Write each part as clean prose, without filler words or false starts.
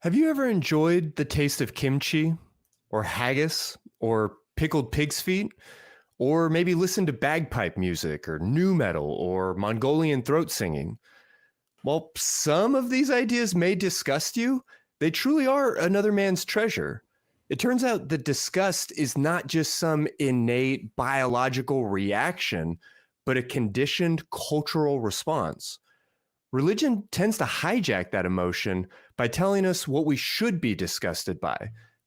Have you ever enjoyed the taste of kimchi or haggis or pickled pig's feet? Or maybe listened to bagpipe music or nu metal or Mongolian throat singing? While some of these ideas may disgust you, they truly are another man's treasure. It turns out that disgust is not just some innate biological reaction, but a conditioned cultural response. Religion tends to hijack that emotion by telling us what we should be disgusted by.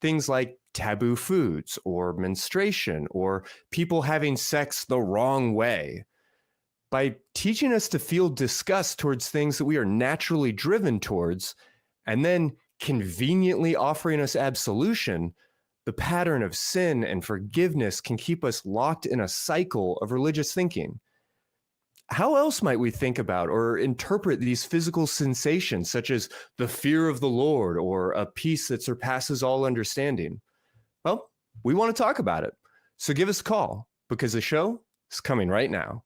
Things like taboo foods or menstruation or people having sex the wrong way. By teaching us to feel disgust towards things that we are naturally driven towards, and then conveniently offering us absolution, the pattern of sin and forgiveness can keep us locked in a cycle of religious thinking. How else might we think about or interpret these physical sensations, such as the fear of the Lord or a peace that surpasses all understanding? Well, we want to talk about it. So give us a call, because the show is coming right now.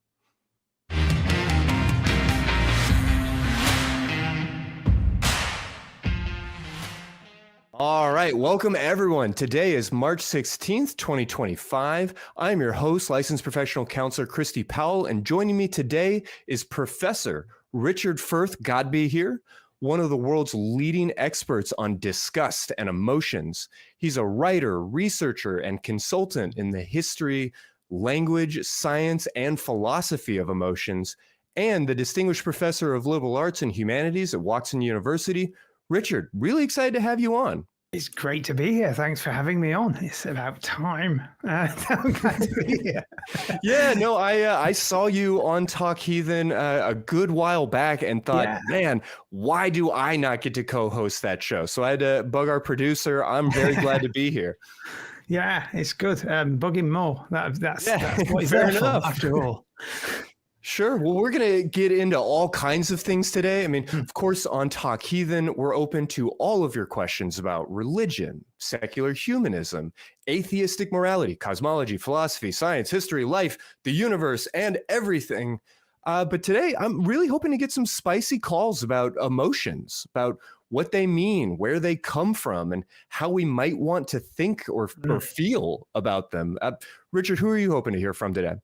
All right, welcome everyone. Today is March 16th, 2025. I'm your host, licensed professional counselor Christy Powell, and joining me today is Professor Richard Firth Godby here, one of the world's leading experts on disgust and emotions. He's a writer, researcher, and consultant in the history, language, science, and philosophy of emotions, and the distinguished professor of liberal arts and humanities at Washington University. Richard, really excited to have you on. It's great to be here. Thanks for having me on. It's about time. I'm glad to be here. Yeah, no, I saw you on Talk Heathen a good while back and thought, man, why do I not get to co-host that show? So I had to bug our producer. I'm very glad to be here. Yeah, it's good. Bug him more. That's what he's there for, after all. Sure. Well, we're going to get into all kinds of things today. I mean, of course, on Talk Heathen, we're open to all of your questions about religion, secular humanism, atheistic morality, cosmology, philosophy, science, history, life, the universe, and everything. But today, I'm really hoping to get some spicy calls about emotions, about what they mean, where they come from, and how we might want to think or feel about them. Richard, who are you hoping to hear from today?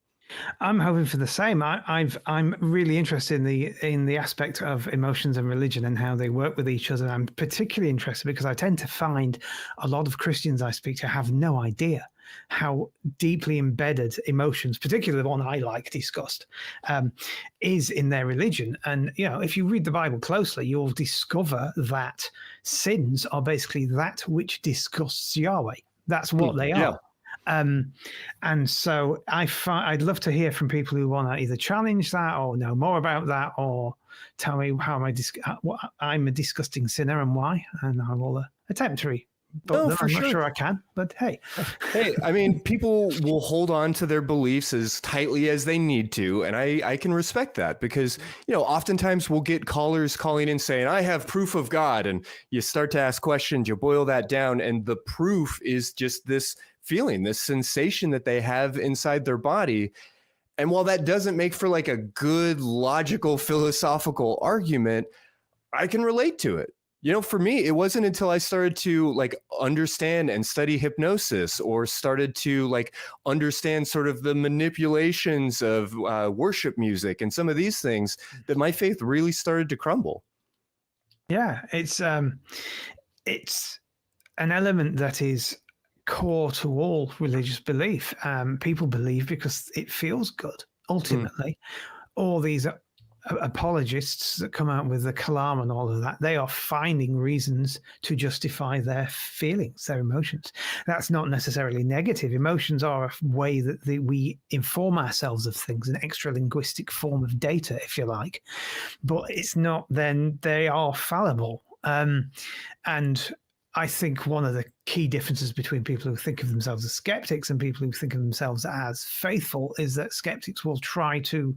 I'm hoping for the same. I'm really interested in the aspect of emotions and religion and how they work with each other. I'm particularly interested because I tend to find a lot of Christians I speak to have no idea how deeply embedded emotions, particularly the one I like, disgust, is in their religion. And, you know, if you read the Bible closely, you'll discover that sins are basically that which disgusts Yahweh. That's what they are. And so I'd love to hear from people who want to either challenge that or know more about that, or tell me how I'm a disgusting sinner and why, and I will attempt to. But I'm not sure I can, but hey. Hey, I mean, people will hold on to their beliefs as tightly as they need to, and I can respect that because, you know, oftentimes we'll get callers calling in saying, I have proof of God, and you start to ask questions, you boil that down, and the proof is just this feeling, this sensation that they have inside their body. And while that doesn't make for like a good, logical, philosophical argument, I can relate to it. You know, for me, it wasn't until I started to like understand and study hypnosis or started to like understand sort of the manipulations of worship music and some of these things that my faith really started to crumble. Yeah, it's an element that is core to all religious belief. People believe because it feels good, ultimately. All these apologists that come out with the Kalam and all of that, they are finding reasons to justify their feelings, their emotions. That's not necessarily negative. Emotions are a way that we inform ourselves of things, an extra linguistic form of data, if you like. But it's not, then they are fallible. And I think one of the key differences between people who think of themselves as skeptics and people who think of themselves as faithful is that skeptics will try to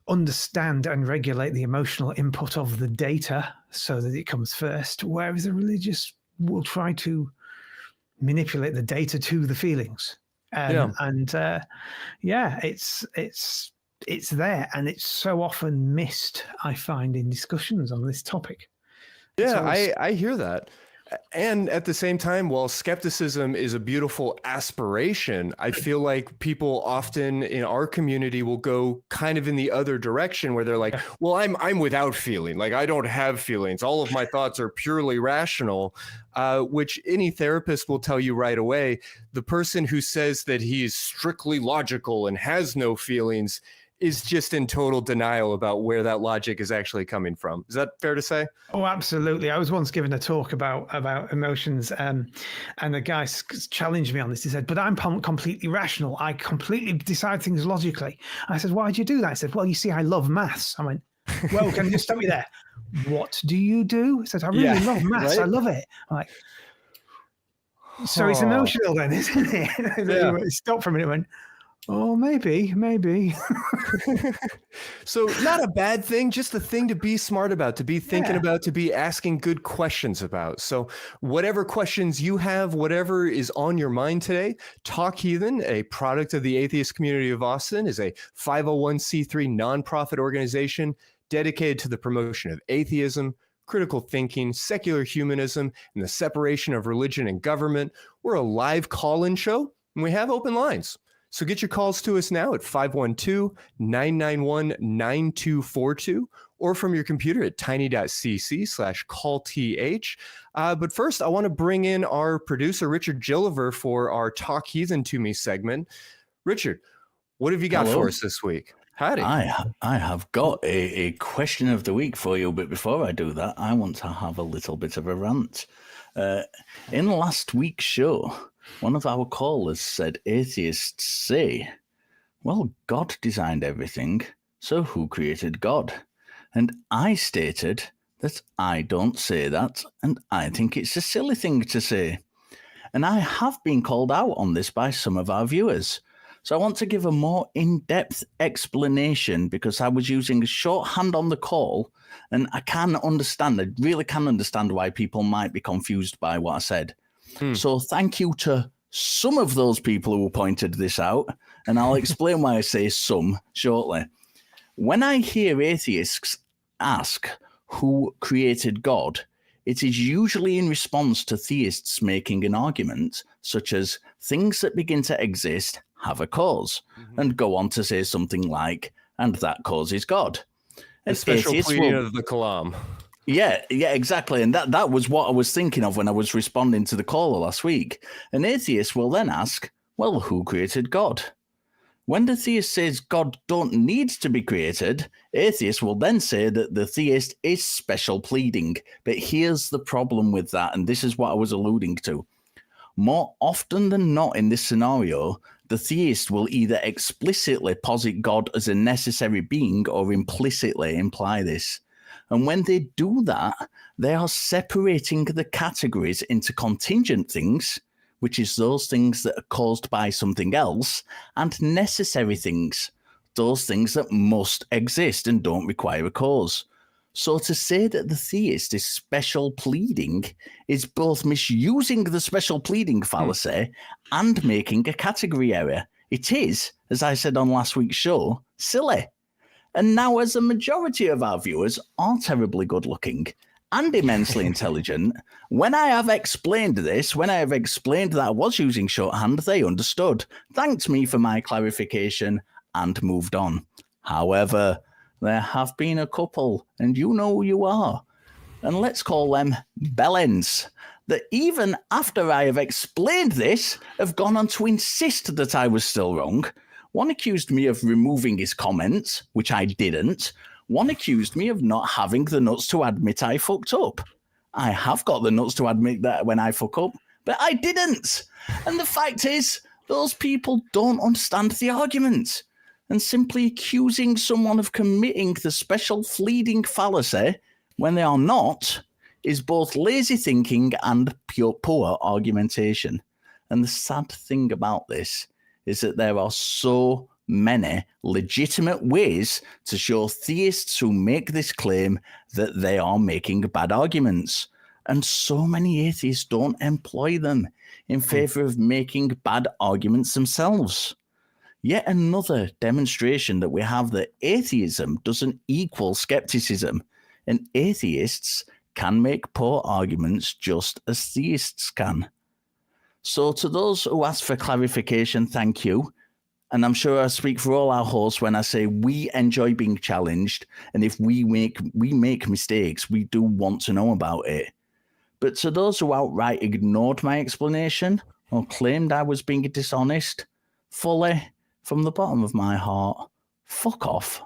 understand and regulate the emotional input of the data so that it comes first, whereas the religious will try to manipulate the data to the feelings. It's there, and it's so often missed, I find, in discussions on this topic. Yeah, I hear that. And at the same time, while skepticism is a beautiful aspiration, I feel like people often in our community will go kind of in the other direction where they're like, well, I'm without feeling. Like I don't have feelings. All of my thoughts are purely rational, which any therapist will tell you right away. The person who says that he is strictly logical and has no feelings is just in total denial about where that logic is actually coming from. Is that fair to say? Oh, absolutely. I was once given a talk about emotions, and the guy challenged me on this. He said, but I'm completely rational. I completely decide things logically. I said, why do you do that? I said, well, you see, I love maths. I went, well, can you just stop me there? What do you do? He said, I really love maths. Right? I love it. I'm like, so it's emotional then, isn't it? Yeah. Stop for a minute and went, oh, maybe. So not a bad thing, just a thing to be smart about, to be thinking about, to be asking good questions about. So whatever questions you have, whatever is on your mind today, Talk Heathen, a product of the Atheist Community of Austin, is a 501c3 nonprofit organization dedicated to the promotion of atheism, critical thinking, secular humanism, and the separation of religion and government. We're a live call-in show, and we have open lines. So get your calls to us now at 512-991-9242 or from your computer at tiny.cc/callth. But first, I want to bring in our producer, Richard Gilliver, for our Talk Heathen to Me segment. Richard, what have you got for us this week? Howdy. I have got a question of the week for you, but before I do that, I want to have a little bit of a rant. In last week's show, one of our callers said atheists say, well, God designed everything, so who created God? And I stated that I don't say that, and I think it's a silly thing to say. And I have been called out on this by some of our viewers. So I want to give a more in-depth explanation because I was using a shorthand on the call, and I really can understand why people might be confused by what I said. So thank you to some of those people who pointed this out, and I'll explain why I say some shortly. When I hear atheists ask who created God, it is usually in response to theists making an argument, such as things that begin to exist have a cause, and go on to say something like, and that cause is God. The special pleading of the Kalam. Yeah, exactly. And that was what I was thinking of when I was responding to the caller last week. An atheist will then ask, well, who created God? When the theist says God don't need to be created, atheists will then say that the theist is special pleading. But here's the problem with that, and this is what I was alluding to. More often than not in this scenario, the theist will either explicitly posit God as a necessary being or implicitly imply this. And when they do that, they are separating the categories into contingent things, which is those things that are caused by something else, and necessary things, those things that must exist and don't require a cause. So to say that the theist is special pleading is both misusing the special pleading fallacy and making a category error. It is, as I said on last week's show, silly. And now, as a majority of our viewers are terribly good-looking and immensely intelligent, when I have explained this, when I have explained that I was using shorthand, they understood, thanked me for my clarification, and moved on. However, there have been a couple, and you know who you are, and let's call them bellends, that even after I have explained this, have gone on to insist that I was still wrong. One accused me of removing his comments, which I didn't. One accused me of not having the nuts to admit I fucked up. I have got the nuts to admit that when I fuck up, but I didn't. And the fact is, those people don't understand the argument. And simply accusing someone of committing the special pleading fallacy when they are not is both lazy thinking and poor argumentation. And the sad thing about this is that there are so many legitimate ways to show theists who make this claim that they are making bad arguments. And so many atheists don't employ them in favor of making bad arguments themselves. Yet another demonstration that we have that atheism doesn't equal skepticism, and atheists can make poor arguments just as theists can. So to those who ask for clarification, thank you. And I'm sure I speak for all our hosts when I say we enjoy being challenged. And if we make mistakes, we do want to know about it. But to those who outright ignored my explanation or claimed I was being dishonest, fully, from the bottom of my heart, fuck off.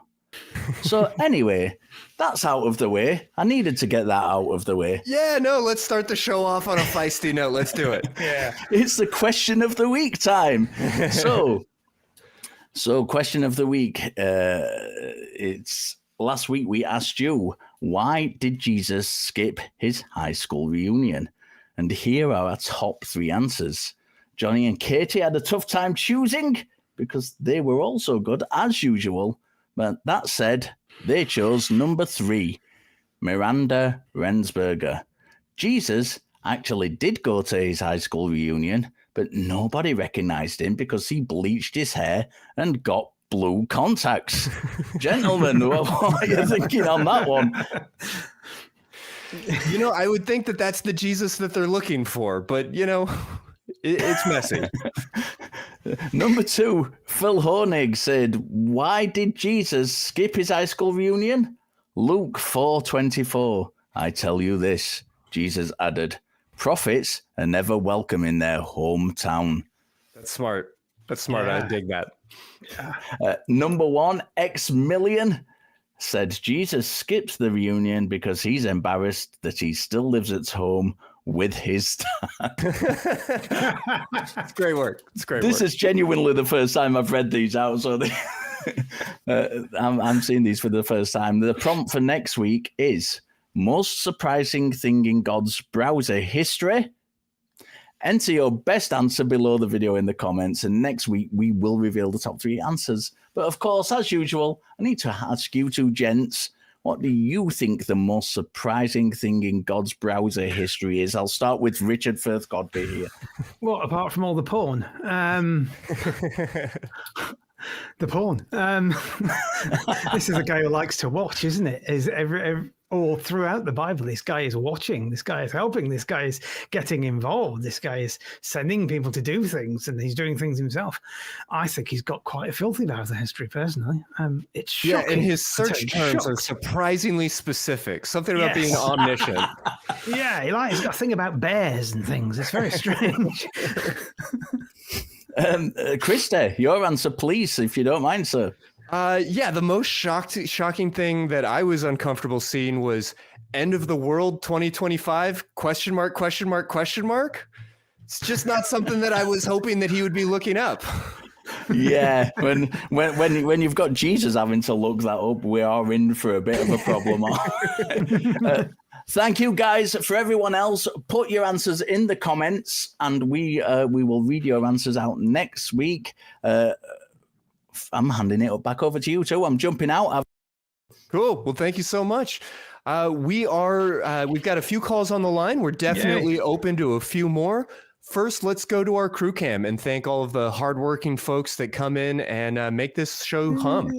So anyway, that's out of the way. I needed to get that out of the way. Yeah, no, let's start the show off on a feisty note. Let's do it. Yeah. It's the question of the week time. So question of the week. It's last week we asked you, why did Jesus skip his high school reunion? And here are our top 3 answers. Johnny and Katie had a tough time choosing because they were also good as usual. But that said, they chose number 3, Miranda Rensberger. Jesus actually did go to his high school reunion, but nobody recognized him because he bleached his hair and got blue contacts. Gentlemen, what are you thinking on that one? You know, I would think that that's the Jesus that they're looking for, but, you know, it's messy. Number 2, Phil Honig said, why did Jesus skip his high school reunion? Luke 4:24. I tell you this, Jesus added, prophets are never welcome in their hometown. That's smart. That's smart. Yeah. I dig that. Number 1, X Million said Jesus skips the reunion because he's embarrassed that he still lives at home with his dad. It's great work. It's great This work. is genuinely the first time I've read these out, so I'm seeing these for the first time. The prompt for next week is most surprising thing in God's browser history. Enter your best answer below the video in the comments, and next week we will reveal the top 3 answers. But of course, as usual, I need to ask you two gents, what do you think the most surprising thing in God's browser history is? I'll start with Richard Firth Godby here. Well, apart from all the porn. The porn. This is a guy who likes to watch, isn't it? Is all throughout the Bible, this guy is watching, this guy is helping, this guy is getting involved, this guy is sending people to do things, and he's doing things himself. I think he's got quite a filthy browser history, personally. It's shocking. Yeah, and his search terms are shocked. surprisingly specific. Something about being Yes. omniscient. Yeah, he's got a thing about bears and things. It's very strange. Christy, your answer, please, if you don't mind, sir. Yeah, the most shocking thing that I was uncomfortable seeing was end of the world 2025 ? It's just not something that I was hoping that he would be looking up. Yeah, when you've got Jesus having to look that up, we are in for a bit of a problem. Thank you, guys. For everyone else, put your answers in the comments, and we will read your answers out next week. I'm handing it back over to you two. I'm jumping out. Cool. Well, thank you so much. We've got a few calls on the line. We're definitely open to a few more. First, let's go to our crew cam and thank all of the hardworking folks that come in and make this show hum.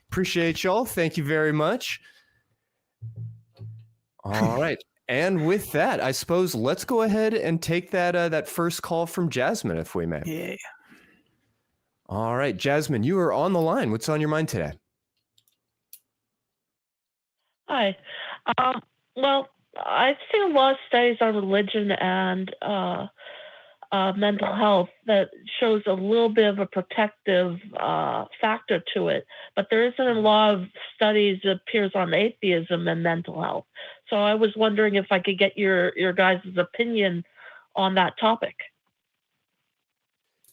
Appreciate y'all. Thank you very much. All right. And with that, I suppose let's go ahead and take that first call from Jasmine, if we may. Yeah. All right, Jasmine, you are on the line. What's on your mind today? Hi. Well, I've seen a lot of studies on religion and mental health that shows a little bit of a protective factor to it, but there isn't a lot of studies that appears on atheism and mental health. So I was wondering if I could get your guys' opinion on that topic.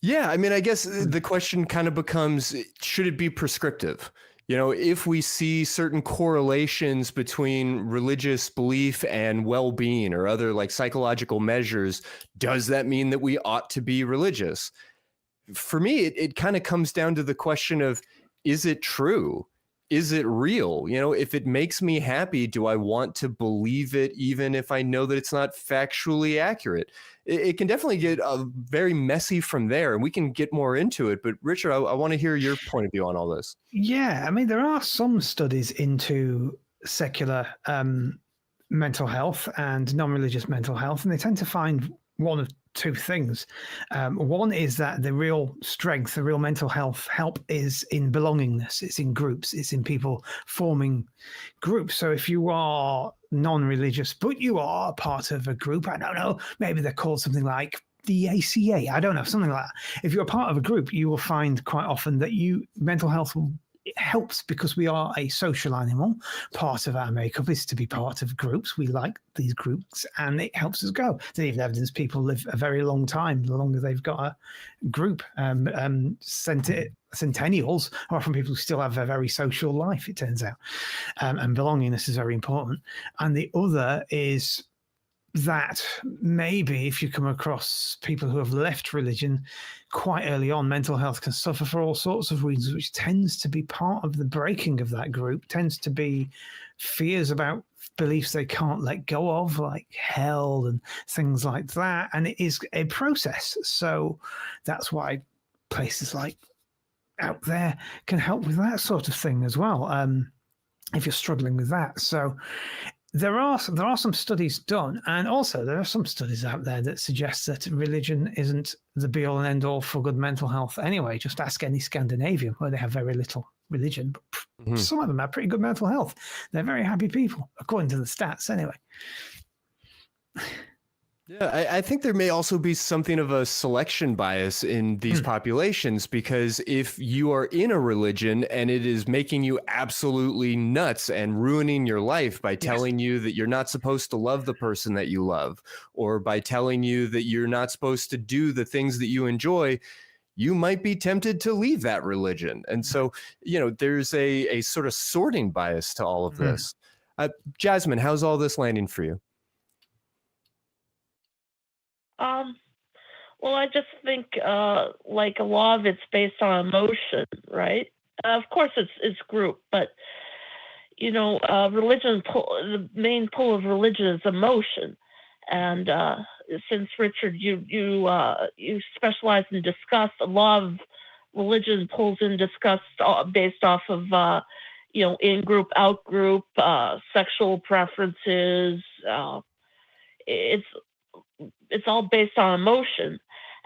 Yeah, I mean, I guess the question kind of becomes, should it be prescriptive? You know, if we see certain correlations between religious belief and well-being or other like psychological measures, does that mean that we ought to be religious? For me, it kind of comes down to the question of, is it true? Is it real? You know, if it makes me happy, do I want to believe it even if I know that it's not factually accurate? It can definitely get very messy from there, and we can get more into it. But Richard, I want to hear your point of view on all this. Yeah, I mean, there are some studies into secular mental health and non-religious mental health, and they tend to find one of two things. One is that the real strength, the real mental health help is in belongingness. It's in groups. It's in people forming groups. So if you are non-religious, but you are part of a group, I don't know, maybe they're called something like the ACA, I don't know, something like that. If you're a part of a group, you will find quite often that mental health it helps because we are a social animal. Part of our makeup is to be part of groups. We like these groups and it helps us go. There's even evidence people live a very long time, the longer they've got a group. Centennials are often people who still have a very social life, it turns out. And belongingness is very important. And the other is that maybe if you come across people who have left religion quite early on, mental health can suffer for all sorts of reasons, which tends to be part of the breaking of that group, tends to be fears about beliefs they can't let go of, like hell and things like that. And it is a process. So that's why places like Out There can help with that sort of thing as well, if you're struggling with that. So there are some studies done, and also there are some studies out there that suggest that religion isn't the be-all and end-all for good mental health anyway. Just ask any Scandinavian where they have very little religion, but some of them have pretty good mental health. They're very happy people, according to the stats anyway. Yeah, I think there may also be something of a selection bias in these populations, because if you are in a religion and it is making you absolutely nuts and ruining your life by telling you that you're not supposed to love the person that you love, or by telling you that you're not supposed to do the things that you enjoy, you might be tempted to leave that religion. And so, there's a sort of sorting bias to all of this. Jasmine, how's all this landing for you? Well, I just think like a lot of it's based on emotion, right? Of course, it's group, but religion. The main pull of religion is emotion, and since Richard, you specialize in disgust, a lot of religion pulls in disgust based off of in group, out group, sexual preferences. It's all based on emotion,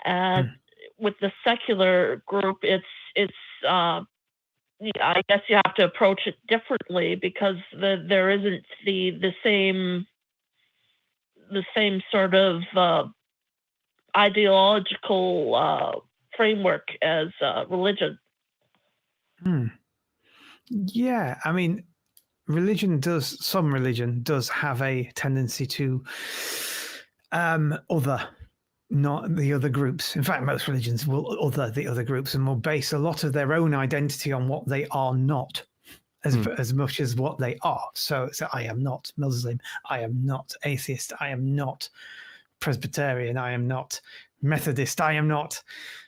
and with the secular group, it's I guess you have to approach it differently, because there isn't the same sort of ideological framework as religion. Yeah, I mean, some religion does have a tendency to other, not the other groups. In fact, most religions will other the other groups and will base a lot of their own identity on what they are not, as much as what they are. So I am not Muslim, I am not atheist, I am not Presbyterian, I am not Methodist, I am not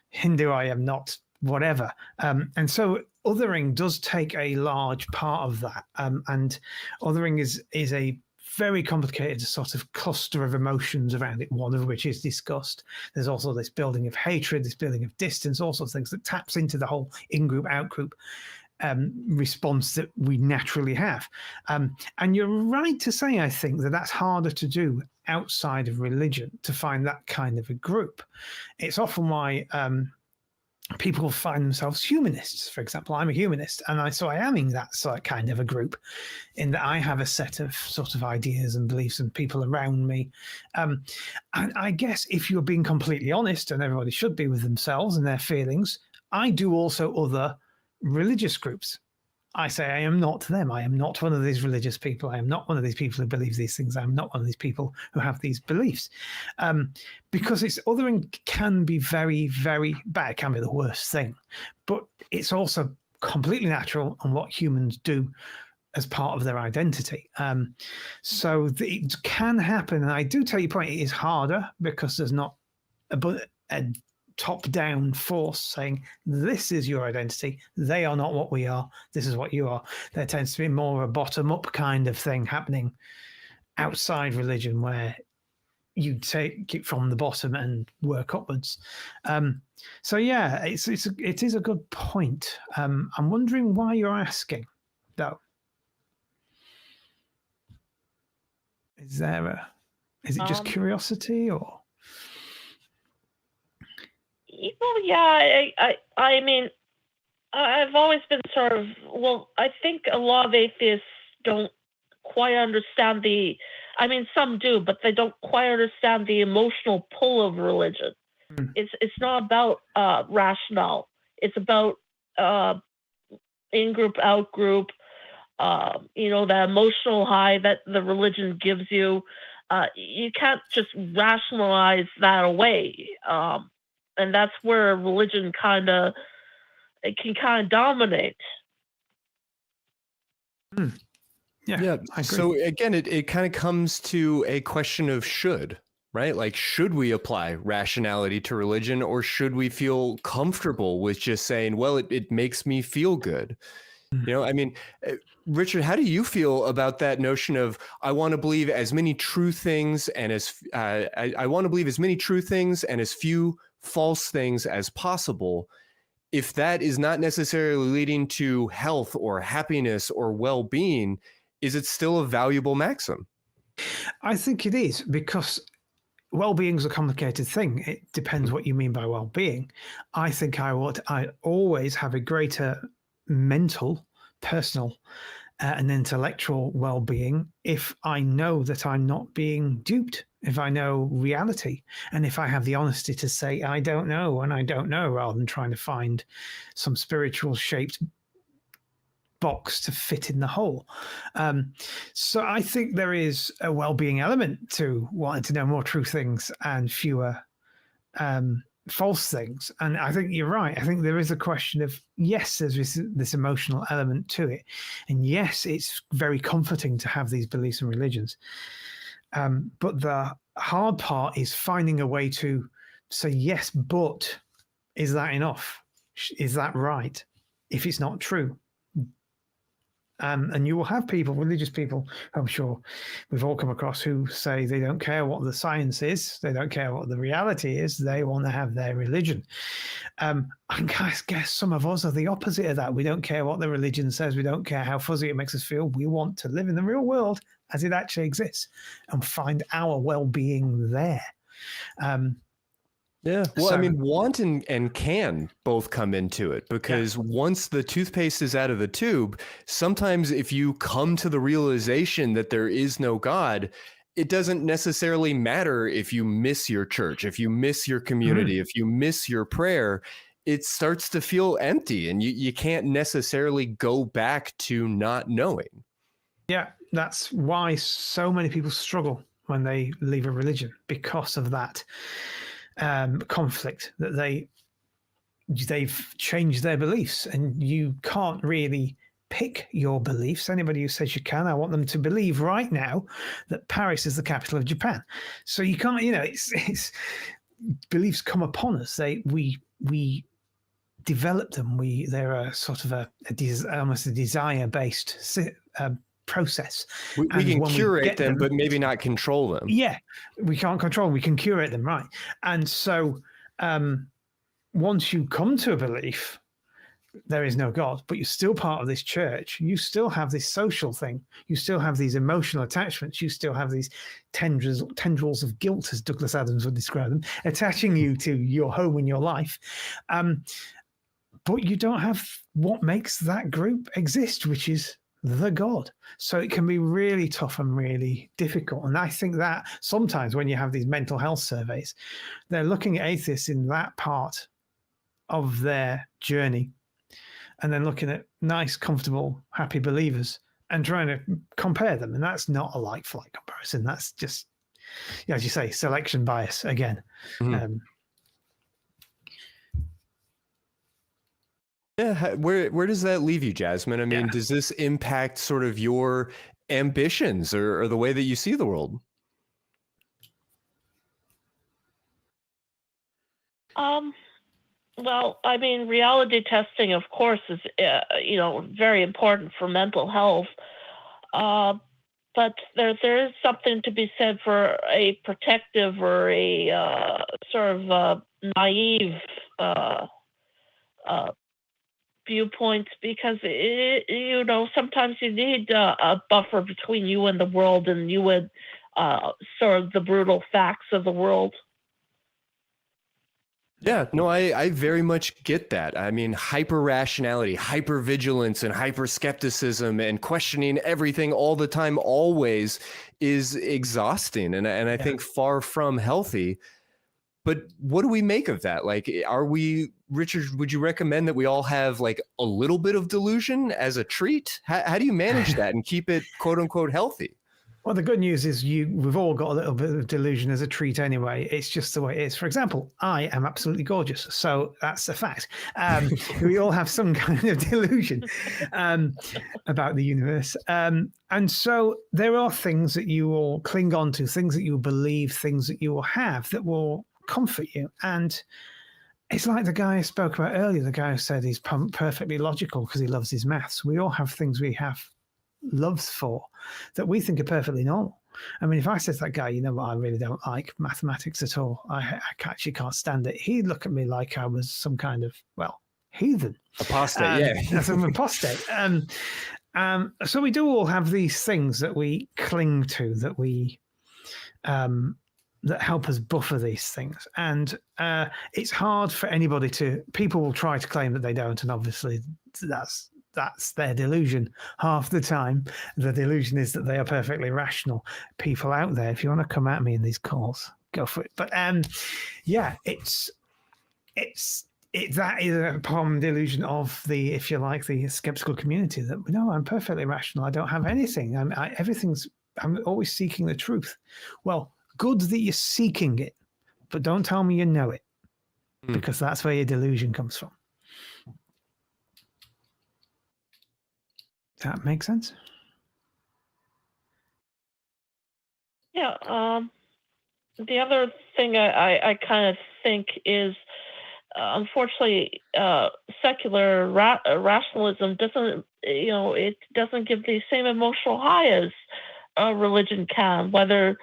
Hindu, I am not whatever. And so othering does take a large part of that. And othering is a very complicated sort of cluster of emotions around it, one of which is disgust. There's also this building of hatred, this building of distance, all sorts of things that taps into the whole in-group, out-group response that we naturally have. And you're right to say, I think, that that's harder to do outside of religion, to find that kind of a group. It's often why people find themselves humanists. For example, I'm a humanist, and I am in that kind of a group, in that I have a set of sort of ideas and beliefs and people around me. And I guess if you're being completely honest, and everybody should be with themselves and their feelings, I do also other religious groups. I say I am not them. I am not one of these religious people. I am not one of these people who believe these things. I am not one of these people who have these beliefs. Because othering can be very, very bad. It can be the worst thing. But it's also completely natural and what humans do as part of their identity. So it can happen. And I do take your point, it is harder because there's not a top-down force saying, this is your identity, they are not what we are, this is what you are. There tends to be more of a bottom-up kind of thing happening outside religion, where you take it from the bottom and work upwards. So yeah, it is a good point. I'm wondering why you're asking, though. Is it just curiosity or? Well, yeah, I mean, I've always been sort of, well, I think a lot of atheists don't quite understand some do, but they don't quite understand the emotional pull of religion. It's not about rationale. It's about in-group, out-group, the emotional high that the religion gives you. You can't just rationalize that away. And that's where religion can dominate. Yeah. So again, it kind of comes to a question of should, right? Like, should we apply rationality to religion, or should we feel comfortable with just saying, well, it makes me feel good? Richard, how do you feel about that notion of, I want to believe as many true things and I want to believe as many true things and as few false things as possible, if that is not necessarily leading to health or happiness or well-being? Is it still a valuable maxim? I think it is, because well-being is a complicated thing. It depends what you mean by well-being. I think I always have a greater mental, personal, and intellectual well-being if I know that I'm not being duped, if I know reality, and if I have the honesty to say I don't know and I don't know, rather than trying to find some spiritual shaped box to fit in the hole. So I think there is a well-being element to wanting to know more true things and fewer false things. And I think you're right. I think there is a question of, yes, there's this emotional element to it. And yes, it's very comforting to have these beliefs and religions. But the hard part is finding a way to say, yes, but is that enough? Is that right? If it's not true. And you will have people, religious people, I'm sure we've all come across, who say they don't care what the science is, they don't care what the reality is, they want to have their religion. I guess some of us are the opposite of that. We don't care what the religion says, we don't care how fuzzy it makes us feel. We want to live in the real world as it actually exists and find our well-being there. Yeah. Well, want and can both come into it, because once the toothpaste is out of the tube, sometimes if you come to the realization that there is no God, it doesn't necessarily matter if you miss your church, if you miss your community, if you miss your prayer, it starts to feel empty and you can't necessarily go back to not knowing. Yeah, that's why so many people struggle when they leave a religion, because of that conflict, that they've changed their beliefs, and you can't really pick your beliefs. Anybody who says you can, I want them to believe right now that Paris is the capital of Japan. So you can't, it's beliefs come upon us. We develop them. They're a sort of almost a desire-based process. We can curate them, but maybe not control them. Yeah, we can't control them. We can curate them, right? And so once you come to a belief, there is no God, but you're still part of this church, you still have this social thing, you still have these emotional attachments, you still have these tendrils of guilt, as Douglas Adams would describe them, attaching you to your home and your life. But you don't have what makes that group exist, which is the God. So it can be really tough and really difficult. And I think that sometimes when you have these mental health surveys, they're looking at atheists in that part of their journey, and then looking at nice, comfortable, happy believers and trying to compare them. And that's not a like-for-like comparison. That's just, as you say, selection bias again. Mm-hmm. Where does that leave you, Jasmine? I mean, does this impact sort of your ambitions or the way that you see the world? Well, I mean, reality testing, of course, is very important for mental health. But there is something to be said for a protective or a sort of naive viewpoints, because sometimes you need a buffer between you and the world and you and sort of the brutal facts of the world. Yeah, no, I very much get that. I mean, hyper rationality, hyper vigilance, and hyper skepticism, and questioning everything all the time, always, is exhausting, and I think far from healthy. But what do we make of that? Like, are we, Richard, would you recommend that we all have like a little bit of delusion as a treat? How do you manage that and keep it quote unquote healthy? Well, the good news is we've all got a little bit of delusion as a treat anyway. It's just the way it is. For example, I am absolutely gorgeous. So that's a fact. We all have some kind of delusion about the universe. And so there are things that you will cling on to, things that you believe, things that you will have that will comfort you. And it's like the guy I spoke about earlier, the guy who said he's perfectly logical because he loves his maths. We all have things we have loves for that we think are perfectly normal. I mean, if I said to that guy, you know what, I really don't like mathematics at all, I actually can't stand it, he'd look at me like I was some kind of, well, heathen. Apostate, yeah. Some apostate. So we do all have these things that we cling to, that we that help us buffer these things. And it's hard for anybody to, people will try to claim that they don't, and obviously that's their delusion. Half the time, the delusion is that they are perfectly rational. People out there, if you want to come at me in these calls, go for it. But yeah, it's that is a common delusion of the, if you like, the skeptical community, that no, I'm perfectly rational. I don't have anything. I'm always seeking the truth. Well, good that you're seeking it, but don't tell me you know it, because that's where your delusion comes from. Does that make sense? Yeah. The other thing I kind of think is, unfortunately, secular rationalism doesn't, it doesn't give the same emotional high as religion can, whether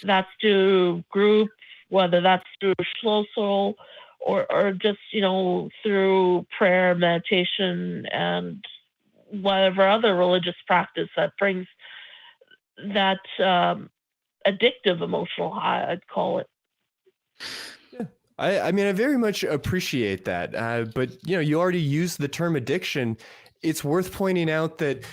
that's through group, whether that's through Schlossel, or just, through prayer, meditation, and whatever other religious practice that brings that addictive emotional high, I'd call it. Yeah, I mean, I very much appreciate that. But, you already used the term addiction. It's worth pointing out that,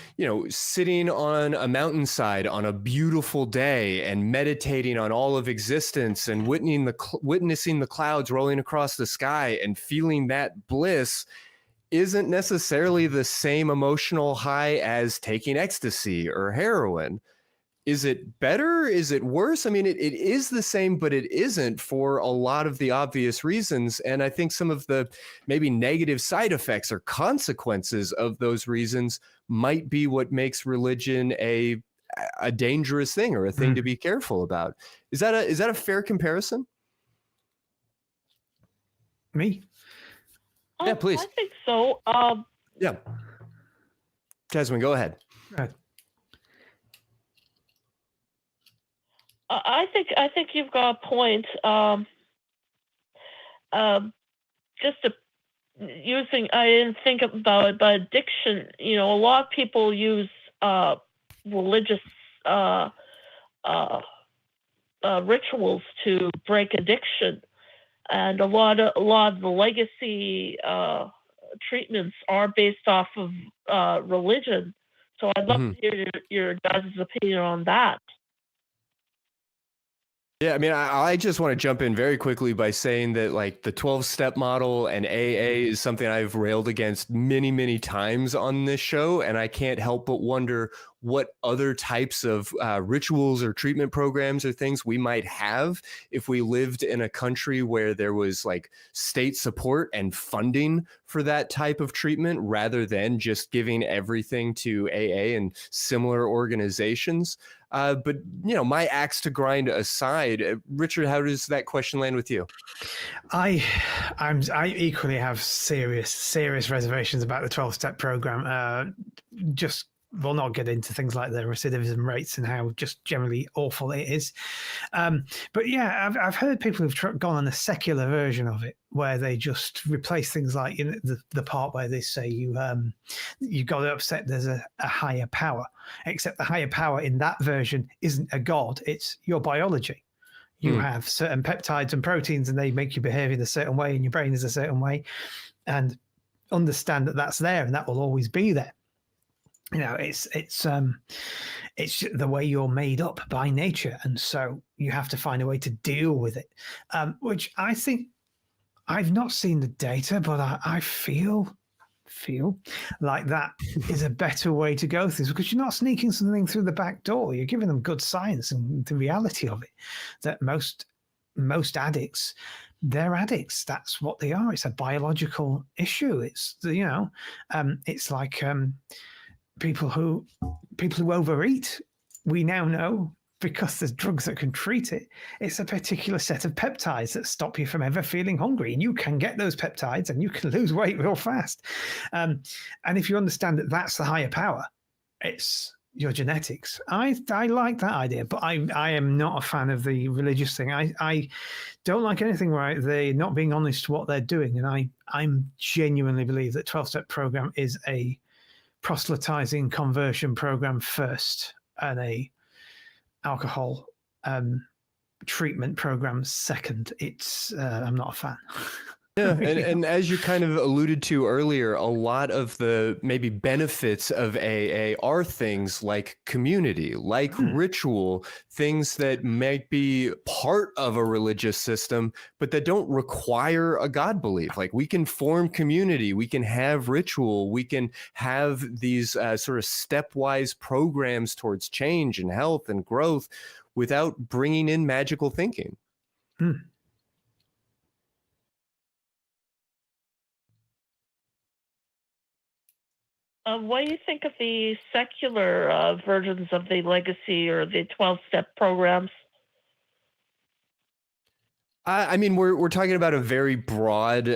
sitting on a mountainside on a beautiful day and meditating on all of existence and witnessing the clouds rolling across the sky and feeling that bliss isn't necessarily the same emotional high as taking ecstasy or heroin. Is it better? Is it worse? I mean, it is the same, but it isn't, for a lot of the obvious reasons. And I think some of the maybe negative side effects or consequences of those reasons might be what makes religion a dangerous thing, or a thing to be careful about. Is that a fair comparison? Me? Yeah, please. I think so. Yeah. Jasmine, go ahead. Right. I think you've got a point. I didn't think about it, but addiction, a lot of people use religious rituals to break addiction. And a lot of the legacy treatments are based off of religion. So I'd love to hear your guys' opinion on that. Yeah, I mean, I just want to jump in very quickly by saying that, like, the 12-step model and AA is something I've railed against many, many times on this show, and I can't help but wonder what other types of rituals or treatment programs or things we might have if we lived in a country where there was like state support and funding for that type of treatment, rather than just giving everything to AA and similar organizations. But, my axe to grind aside, Richard, how does that question land with you? I equally have serious reservations about the 12-step program. Just we'll not get into things like the recidivism rates and how just generally awful it is. But yeah, I've heard people who've gone on a secular version of it, where they just replace things like, you know, the part where they say you got to accept there's a higher power, except the higher power in that version isn't a god, it's your biology. You have certain peptides and proteins, and they make you behave in a certain way, and your brain is a certain way, and understand that that's there and that will always be there. You know, it's the way you're made up by nature, and so you have to find a way to deal with it. Which I think, I've not seen the data, but I feel like that is a better way to go through, because you're not sneaking something through the back door. You're giving them good science and the reality of it, that most addicts, they're addicts. That's what they are. It's a biological issue. It's, you know, it's like people who overeat. We now know, because there's drugs that can treat it, it's a particular set of peptides that stop you from ever feeling hungry. And you can get those peptides and you can lose weight real fast. And if you understand that that's the higher power, it's your genetics. I like that idea, but I am not a fan of the religious thing. I don't like anything where they're not being honest to what they're doing. And I'm genuinely believe that 12-step program is a proselytizing conversion program first, and a alcohol treatment program second. It's I'm not a fan. Yeah, and as you kind of alluded to earlier, a lot of the maybe benefits of AA are things like community, like ritual, things that might be part of a religious system, but that don't require a God belief. Like, we can form community, we can have ritual, we can have these sort of stepwise programs towards change and health and growth without bringing in magical thinking. What do you think of the secular versions of the legacy or the 12-step programs? I mean, we're talking about a very broad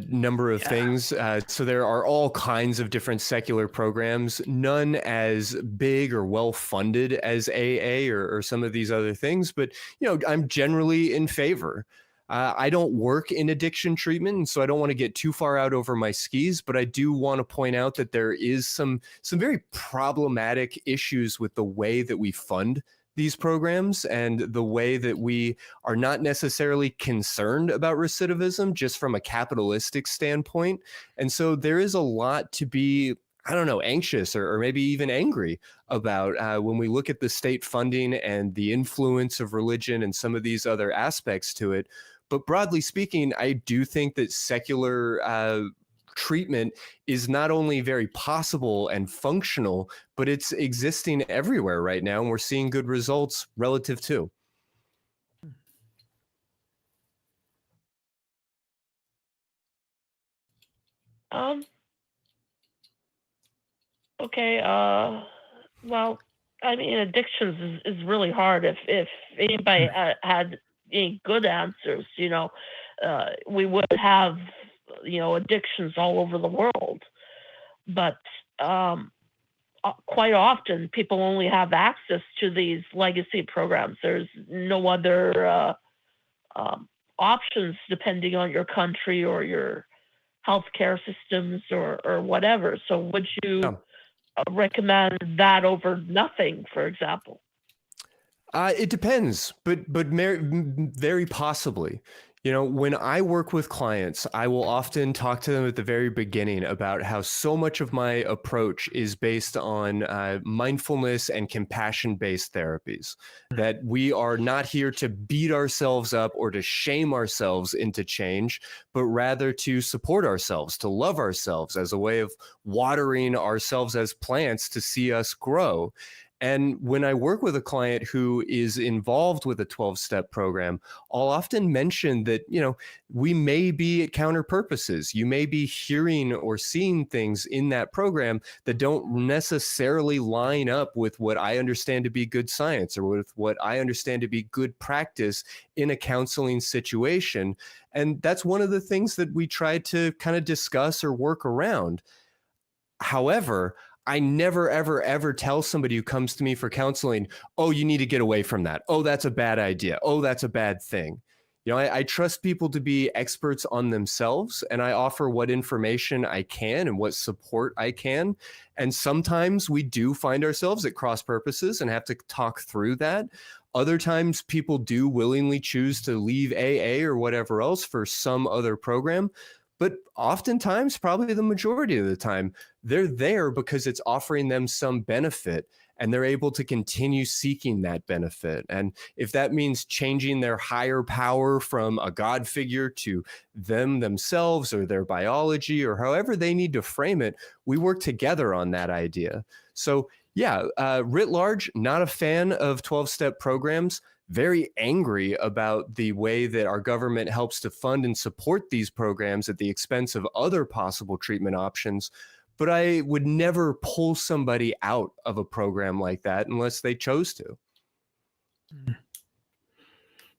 number of things. So there are all kinds of different secular programs, none as big or well-funded as AA or some of these other things. But, you know, I'm generally in favor. I don't work in addiction treatment, so I don't want to get too far out over my skis, but I do want to point out that there is some very problematic issues with the way that we fund these programs and the way that we are not necessarily concerned about recidivism just from a capitalistic standpoint. And so there is a lot to be, I don't know, anxious or maybe even angry about when we look at the state funding and the influence of religion and some of these other aspects to it. But broadly speaking, I do think that secular treatment is not only very possible and functional, but it's existing everywhere right now, and we're seeing good results relative to. Okay. Well, I mean, addictions is really hard. If anybody had any good answers, you know, we would have, you know, addictions all over the world. But quite often, people only have access to these legacy programs. There's no other options depending on your country or your healthcare systems or whatever. So would you recommend that over nothing, for example? It depends, but very possibly. You know, when I work with clients, I will often talk to them at the very beginning about how so much of my approach is based on mindfulness and compassion-based therapies, that we are not here to beat ourselves up or to shame ourselves into change, but rather to support ourselves, to love ourselves as a way of watering ourselves as plants to see us grow. And when I work with a client who is involved with a 12-step program, I'll often mention that, you know, we may be at counter purposes. You may be hearing or seeing things in that program that don't necessarily line up with what I understand to be good science or with what I understand to be good practice in a counseling situation. And that's one of the things that we try to kind of discuss or work around. However, I never, ever, ever tell somebody who comes to me for counseling, oh, you need to get away from that. Oh, that's a bad idea. Oh, that's a bad thing. You know, I trust people to be experts on themselves, and I offer what information I can and what support I can. And sometimes we do find ourselves at cross purposes and have to talk through that. Other times people do willingly choose to leave AA or whatever else for some other program. But oftentimes, probably the majority of the time, they're there because it's offering them some benefit, and they're able to continue seeking that benefit. And if that means changing their higher power from a God figure to themselves or their biology or however they need to frame it, we work together on that idea. So yeah, writ large, not a fan of 12-step programs. Very angry about the way that our government helps to fund and support these programs at the expense of other possible treatment options. But I would never pull somebody out of a program like that unless they chose to.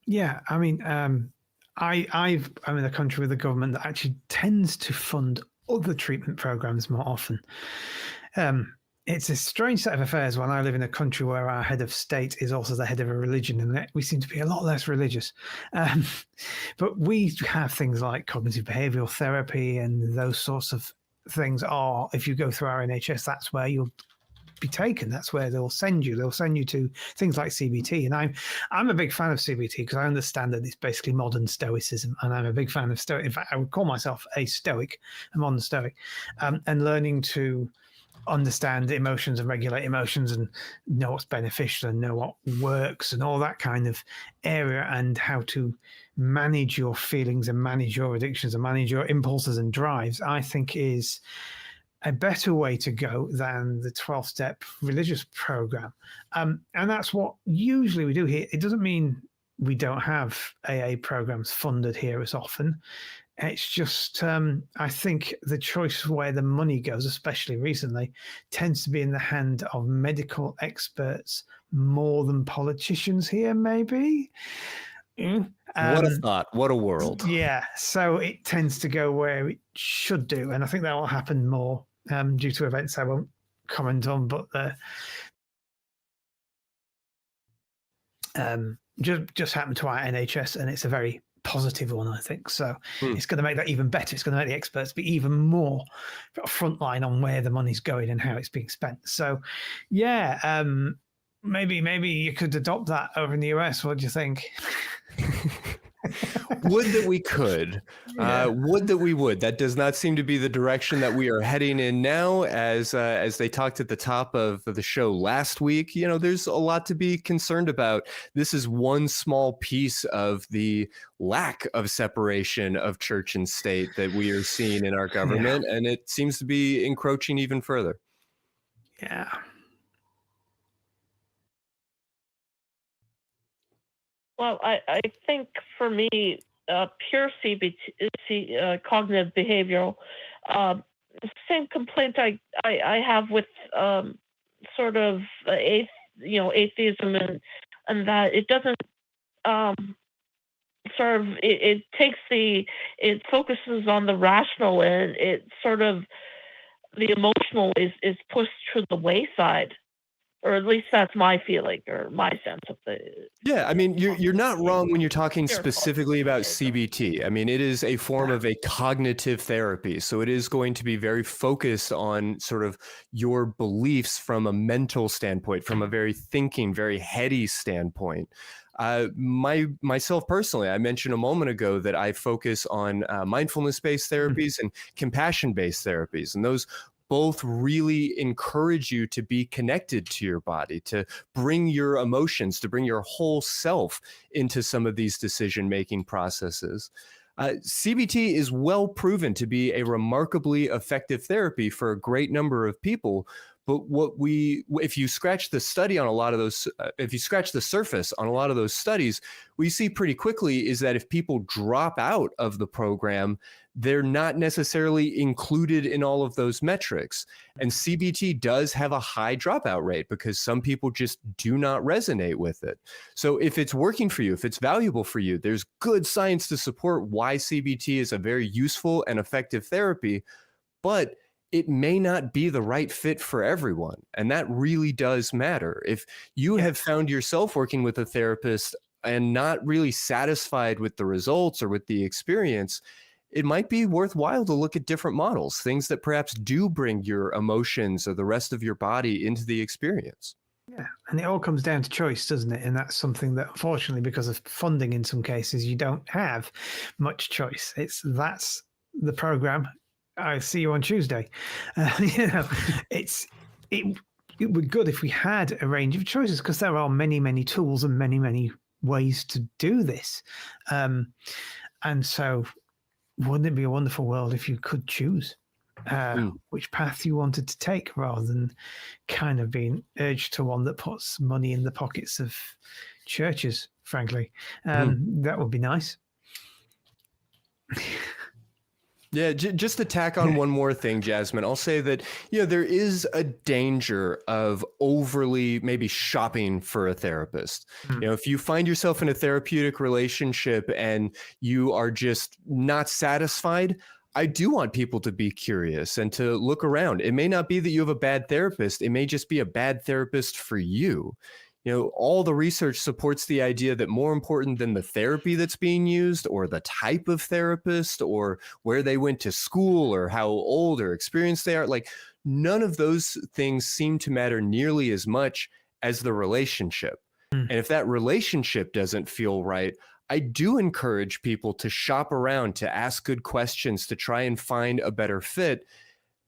Yeah, I mean, I'm in a country with a government that actually tends to fund other treatment programs more often. It's a strange set of affairs when I live in a country where our head of state is also the head of a religion, and we seem to be a lot less religious. But we have things like cognitive behavioral therapy and those sorts of things are, if you go through our NHS, that's where you'll be taken. That's where they'll send you. They'll send you to things like CBT. And I'm a big fan of CBT because I understand that it's basically modern stoicism. And I'm a big fan of stoic. In fact, I would call myself a stoic, a modern stoic, and learning to understand emotions and regulate emotions and know what's beneficial and know what works and all that kind of area, and how to manage your feelings and manage your addictions and manage your impulses and drives, I think is a better way to go than the 12-step religious program. And that's what usually we do here. It doesn't mean we don't have AA programs funded here as often. It's just, I think the choice where the money goes, especially recently, tends to be in the hand of medical experts more than politicians here, maybe. What a thought. What a world. Yeah. So it tends to go where it should do. And I think that will happen more due to events I won't comment on, but just happened to our NHS, and it's a very positive one, I think. So it's going to make that even better. It's going to make the experts be even more frontline on where the money's going and how it's being spent. So yeah, maybe you could adopt that over in the US. What do you think? Would that we could. Yeah. Would that we would. That does not seem to be the direction that we are heading in now. As they talked at the top of the show last week, you know, there's a lot to be concerned about. This is one small piece of the lack of separation of church and state that we are seeing in our government, and it seems to be encroaching even further. Yeah. Well, I think for me, pure CBT, cognitive behavioral, same complaint I have with sort of atheism, and that it doesn't sort of it focuses on the rational, and it sort of the emotional is pushed to the wayside. Or at least that's my feeling or my sense of the. Yeah, I mean, you're not wrong when you're talking specifically about CBT. I mean, it is a form of a cognitive therapy. So it is going to be very focused on sort of your beliefs from a mental standpoint, from a very thinking, very heady standpoint. Myself personally, I mentioned a moment ago that I focus on mindfulness-based therapies and compassion-based therapies, and those both really encourage you to be connected to your body, to bring your emotions, to bring your whole self into some of these decision-making processes. CBT is well proven to be a remarkably effective therapy for a great number of people. But if you scratch the study on a lot of those, if you scratch the surface on a lot of those studies, we see pretty quickly is that if people drop out of the program, they're not necessarily included in all of those metrics. And CBT does have a high dropout rate because some people just do not resonate with it. So if it's working for you, if it's valuable for you, there's good science to support why CBT is a very useful and effective therapy. But it may not be the right fit for everyone. And that really does matter. If you have found yourself working with a therapist and not really satisfied with the results or with the experience, it might be worthwhile to look at different models, things that perhaps do bring your emotions or the rest of your body into the experience. Yeah, and it all comes down to choice, doesn't it? And that's something that, unfortunately, because of funding in some cases, you don't have much choice. That's the program. I see you on Tuesday. It would be good if we had a range of choices, because there are many, many tools and many, many ways to do this. And so wouldn't it be a wonderful world if you could choose which path you wanted to take, rather than kind of being urged to one that puts money in the pockets of churches, frankly. That would be nice. Yeah, just to tack on one more thing, Jasmine, I'll say that, there is a danger of overly maybe shopping for a therapist. If you find yourself in a therapeutic relationship and you are just not satisfied, I do want people to be curious and to look around. It may not be that you have a bad therapist. It may just be a bad therapist for you. All the research supports the idea that more important than the therapy that's being used, or the type of therapist, or where they went to school, or how old or experienced they are, like, none of those things seem to matter nearly as much as the relationship. And if that relationship doesn't feel right, I do encourage people to shop around, to ask good questions, to try and find a better fit,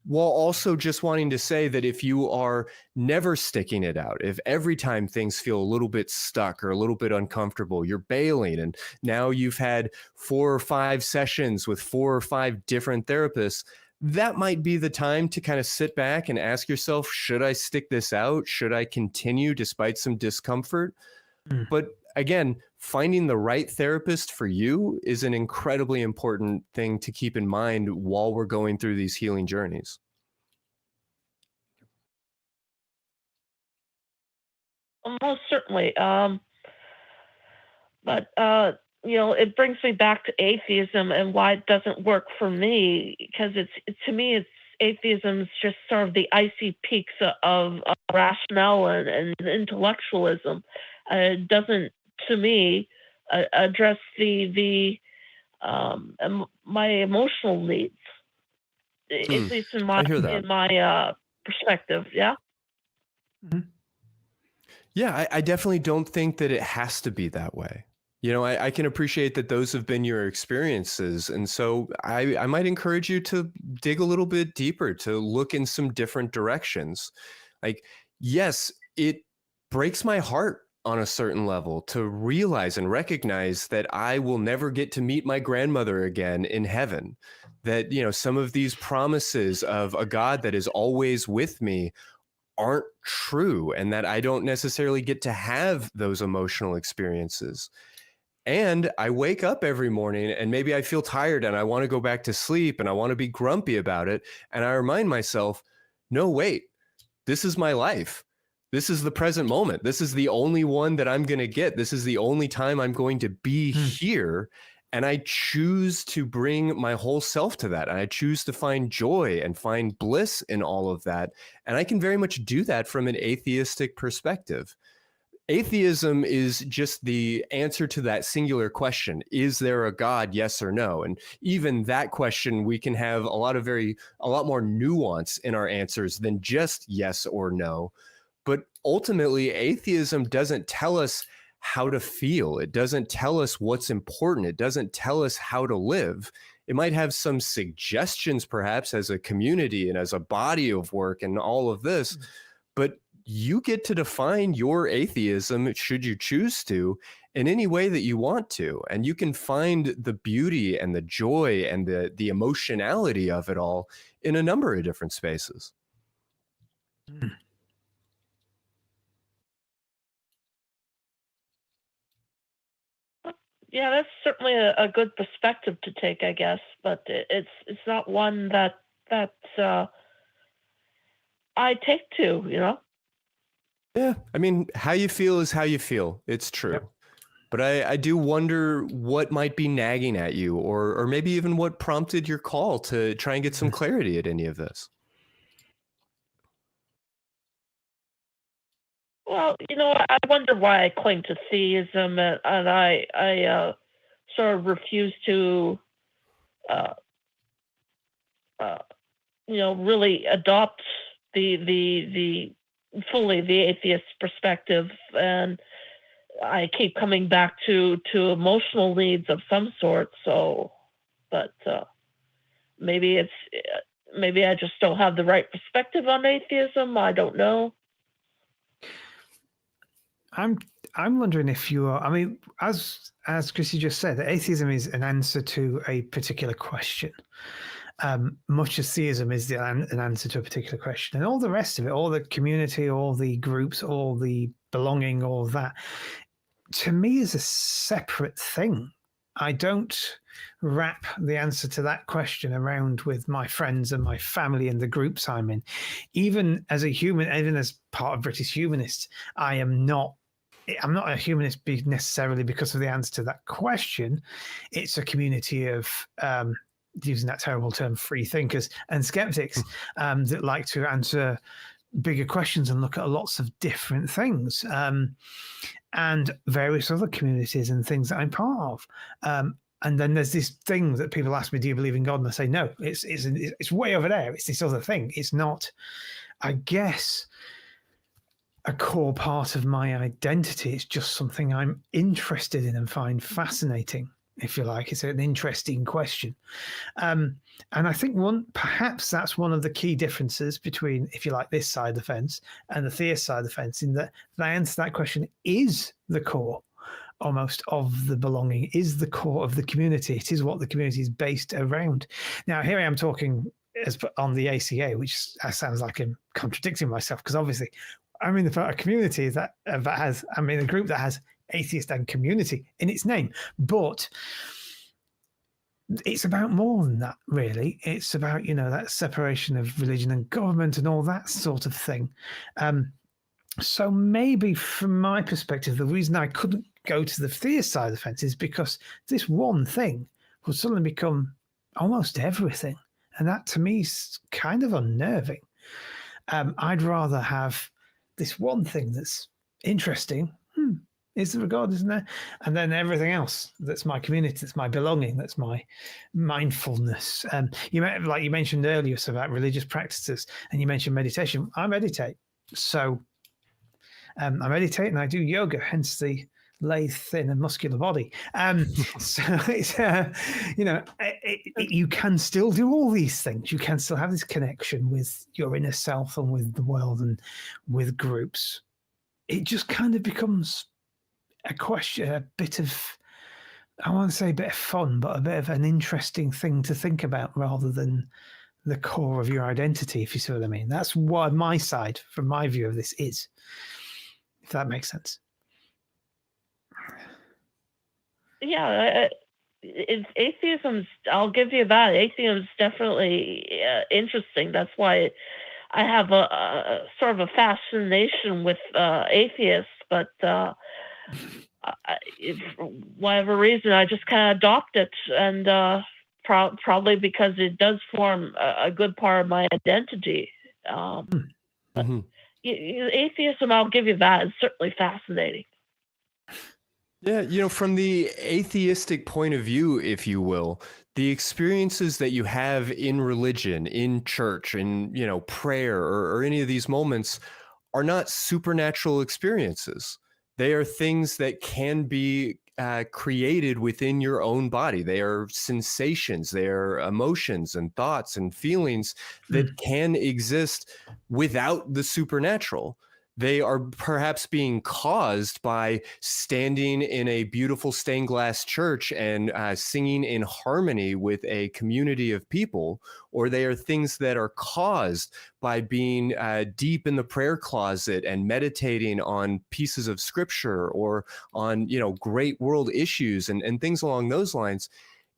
while also just wanting to say that if you are never sticking it out, if every time things feel a little bit stuck or a little bit uncomfortable, you're bailing, and now you've had 4 or 5 sessions with 4 or 5 different therapists, that might be the time to kind of sit back and ask yourself, should I stick this out? Should I continue despite some discomfort? But again, finding the right therapist for you is an incredibly important thing to keep in mind while we're going through these healing journeys. Most certainly. But it brings me back to atheism and why it doesn't work for me, because to me, atheism is just sort of the icy peaks of rationale and intellectualism. It doesn't, to me, address my emotional needs, at least in my perspective. Yeah. Yeah, I definitely don't think that it has to be that way. I can appreciate that those have been your experiences. And so I might encourage you to dig a little bit deeper, to look in some different directions. Like, yes, it breaks my heart on a certain level to realize and recognize that I will never get to meet my grandmother again in heaven. That, some of these promises of a God that is always with me aren't true, and that I don't necessarily get to have those emotional experiences. And I wake up every morning and maybe I feel tired and I want to go back to sleep and I want to be grumpy about it. And I remind myself, no, wait, this is my life. This is the present moment. This is the only one that I'm going to get. This is the only time I'm going to be here. And I choose to bring my whole self to that. And I choose to find joy and find bliss in all of that. And I can very much do that from an atheistic perspective. Atheism is just the answer to that singular question. Is there a God? Yes or no? And even that question, we can have a lot more nuance in our answers than just yes or no. But ultimately, atheism doesn't tell us how to feel. It doesn't tell us what's important. It doesn't tell us how to live. It might have some suggestions, perhaps, as a community and as a body of work and all of this, but you get to define your atheism, should you choose to, in any way that you want to. And you can find the beauty and the joy and the emotionality of it all in a number of different spaces. Yeah, that's certainly a good perspective to take, I guess, but it's not one that I take to. Yeah, I mean, how you feel is how you feel. It's true. Yep. But I do wonder what might be nagging at you, or maybe even what prompted your call to try and get some clarity at any of this. Well, I wonder why I cling to theism, and I sort of refuse to, uh, really adopt the fully the atheist perspective, and I keep coming back to emotional needs of some sort. So, but maybe maybe I just don't have the right perspective on atheism. I don't know. I'm wondering if you are. I mean, as Christy just said, that atheism is an answer to a particular question, much as theism is an answer to a particular question, and all the rest of it, all the community, all the groups, all the belonging, all that, to me is a separate thing. I don't wrap the answer to that question around with my friends and my family and the groups I'm in. Even as a human, even as part of British humanists, I'm not a humanist necessarily because of the answer to that question. It's a community of, using that terrible term, free thinkers and skeptics that like to answer bigger questions and look at lots of different things, and various other communities and things that I'm part of. And then there's this thing that people ask me, do you believe in God? And I say, no, it's way over there. It's this other thing. It's not, I guess, a core part of my identity. It's just something I'm interested in and find fascinating, if you like. It's an interesting question. And I think perhaps that's one of the key differences between, if you like, this side of the fence and the theist side of the fence, in that the answer to that question is the core almost of the belonging, is the core of the community. It is what the community is based around. Now, here I am talking on the ACA, which sounds like I'm contradicting myself, because obviously I'm in a community that has, I'm in a group that has atheist and community in its name, but it's about more than that, really. It's about, that separation of religion and government and all that sort of thing. So maybe from my perspective, the reason I couldn't go to the theist side of the fence is because this one thing would suddenly become almost everything. And that to me is kind of unnerving. I'd rather have this one thing that's interesting. Is there a God, isn't there? And then everything else that's my community, that's my belonging, that's my mindfulness. You mentioned earlier about religious practices, and you mentioned meditation. I meditate. So I meditate and I do yoga, hence the lithe, thin and muscular body. So it's, you can still do all these things. You can still have this connection with your inner self and with the world and with groups. It just kind of becomes a question, a bit of, I want to say a bit of fun, but a bit of an interesting thing to think about rather than the core of your identity, if you see what I mean. That's what my side, from my view of this, is, if that makes sense. Yeah, atheism's, I'll give you that. Atheism's definitely interesting. That's why I have a sort of a fascination with atheists, but for whatever reason, I just kind of adopt it, and probably because it does form a good part of my identity. Atheism, I'll give you that, is certainly fascinating. Yeah, from the atheistic point of view, if you will, the experiences that you have in religion, in church, in, prayer, or any of these moments are not supernatural experiences. They are things that can be created within your own body. They are sensations, they are emotions and thoughts and feelings that can exist without the supernatural. They are perhaps being caused by standing in a beautiful stained glass church and singing in harmony with a community of people, or they are things that are caused by being deep in the prayer closet and meditating on pieces of scripture or on, great world issues and things along those lines.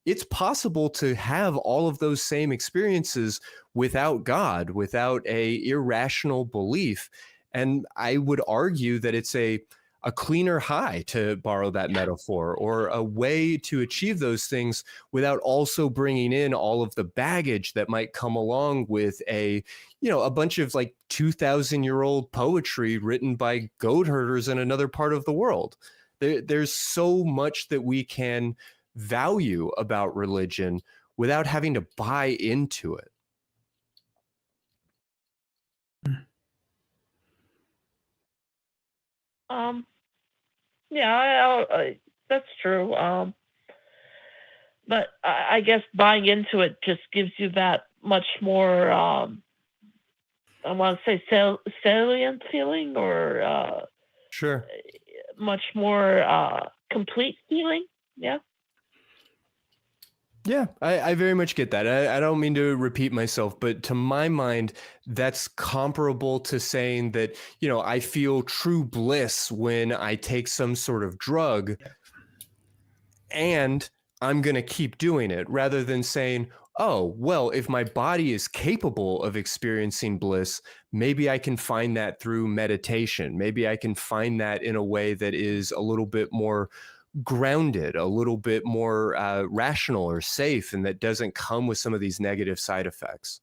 It's possible to have all of those same experiences without God, without a irrational belief. And I would argue that it's a a cleaner high, to borrow that metaphor, or a way to achieve those things without also bringing in all of the baggage that might come along with a bunch of like 2,000-year-old poetry written by goat herders in another part of the world. There's so much that we can value about religion without having to buy into it. Yeah, that's true. But I guess buying into it just gives you that much more, I want to say salient feeling, or Sure. much more complete feeling. Yeah. Yeah, I very much get that. I don't mean to repeat myself, but to my mind, that's comparable to saying that, I feel true bliss when I take some sort of drug, and I'm going to keep doing it, rather than saying, oh, well, if my body is capable of experiencing bliss, maybe I can find that through meditation. Maybe I can find that in a way that is a little bit more grounded, a little bit more rational or safe, and that doesn't come with some of these negative side effects.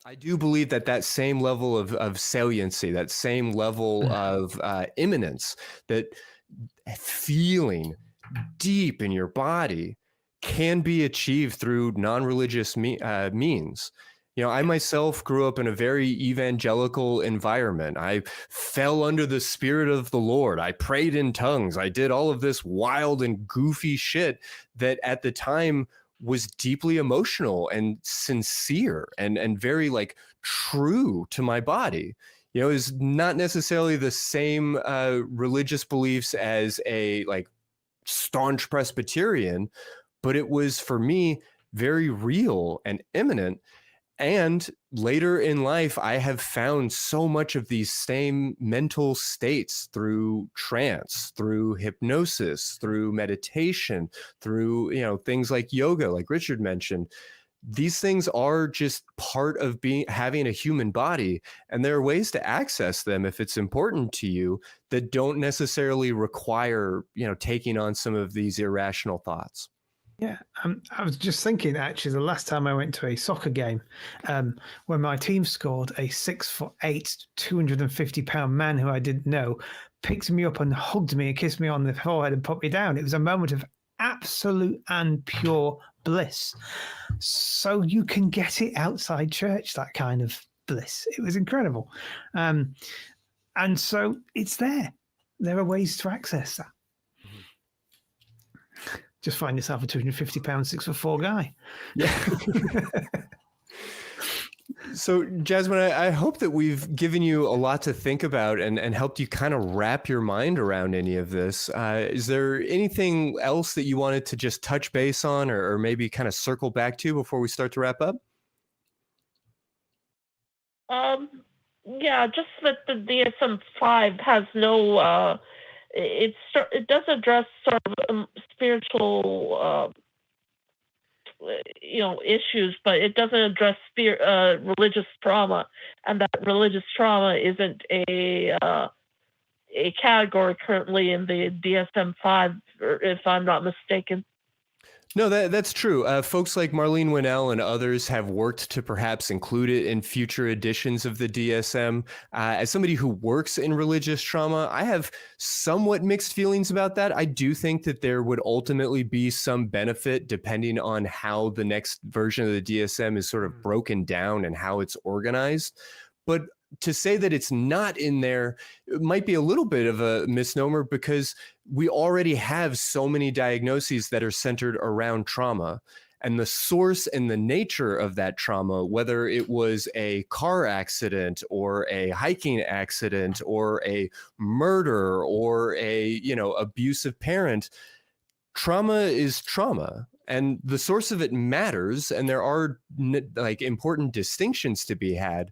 I do believe that same level of saliency, that same level of imminence, that feeling deep in your body, can be achieved through non-religious means. I myself grew up in a very evangelical environment. I fell under the Spirit of the Lord. I prayed in tongues. I did all of this wild and goofy shit that at the time was deeply emotional and sincere and very like true to my body. It was not necessarily the same religious beliefs as a like staunch Presbyterian, but it was for me very real and imminent. And later in life, I have found so much of these same mental states through trance, through hypnosis, through meditation, through, things like yoga, like Richard mentioned. These things are just part of having a human body, and there are ways to access them if it's important to you that don't necessarily require, taking on some of these irrational thoughts. Yeah, I was just thinking, actually, the last time I went to a soccer game, when my team scored, a 6'8", 250-pound man who I didn't know picked me up and hugged me and kissed me on the forehead and put me down. It was a moment of absolute and pure bliss. So you can get it outside church, that kind of bliss. It was incredible. And so it's there. There are ways to access that. Just find yourself a 250-pound, 6'4" guy. Yeah. So, Jasmine, I hope that we've given you a lot to think about and helped you kind of wrap your mind around any of this. Is there anything else that you wanted to just touch base on or maybe kind of circle back to before we start to wrap up? Yeah, just that the DSM-5 has no... it does address sort of spiritual, issues, but it doesn't address religious trauma, and that religious trauma isn't a category currently in the DSM-5, if I'm not mistaken. No, that's true. Folks like Marlene Winnell and others have worked to perhaps include it in future editions of the DSM. As somebody who works in religious trauma, I have somewhat mixed feelings about that. I do think that there would ultimately be some benefit depending on how the next version of the DSM is sort of broken down and how it's organized. But to say that it's not in there, it might be a little bit of a misnomer, because we already have so many diagnoses that are centered around trauma, and the source and the nature of that trauma, whether it was a car accident or a hiking accident or a murder or a, abusive parent, trauma is trauma. And the source of it matters, and there are like important distinctions to be had.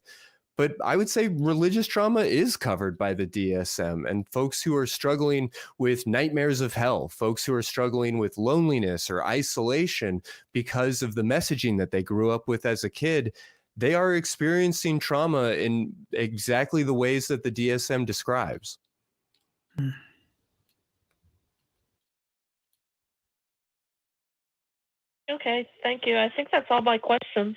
But I would say religious trauma is covered by the DSM, and folks who are struggling with nightmares of hell, folks who are struggling with loneliness or isolation because of the messaging that they grew up with as a kid, they are experiencing trauma in exactly the ways that the DSM describes. Okay, thank you. I think that's all my questions.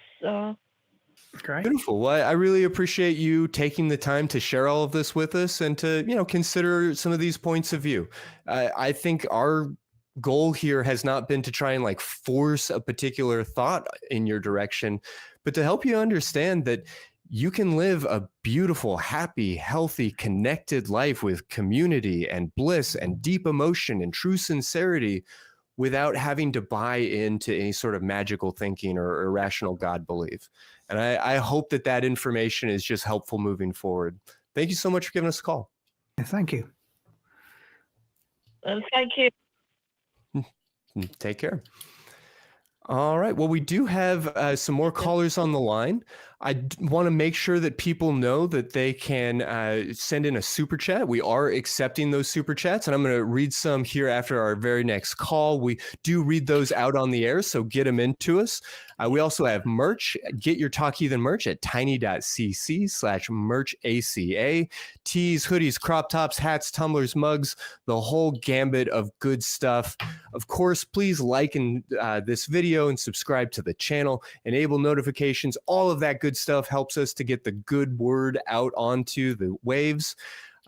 Great. Beautiful. Well, I really appreciate you taking the time to share all of this with us and to, consider some of these points of view. I think our goal here has not been to try and like force a particular thought in your direction, but to help you understand that you can live a beautiful, happy, healthy, connected life with community and bliss and deep emotion and true sincerity without having to buy into any sort of magical thinking or irrational God belief. And I hope that that information is just helpful moving forward. Thank you so much for giving us a call. Thank you. Thank you. Take care. All right. Well, we do have some more callers on the line. I want to make sure that people know that they can send in a super chat. We are accepting those super chats, and I'm going to read some here after our very next call. We do read those out on the air, so get them into us. We also have merch. Get your Talk Heathen merch at tiny.cc/merchaca. Tees, hoodies, crop tops, hats, tumblers, mugs, the whole gambit of good stuff. Of course, please like this video and subscribe to the channel. Enable notifications. All of that good stuff helps us to get the good word out onto the waves.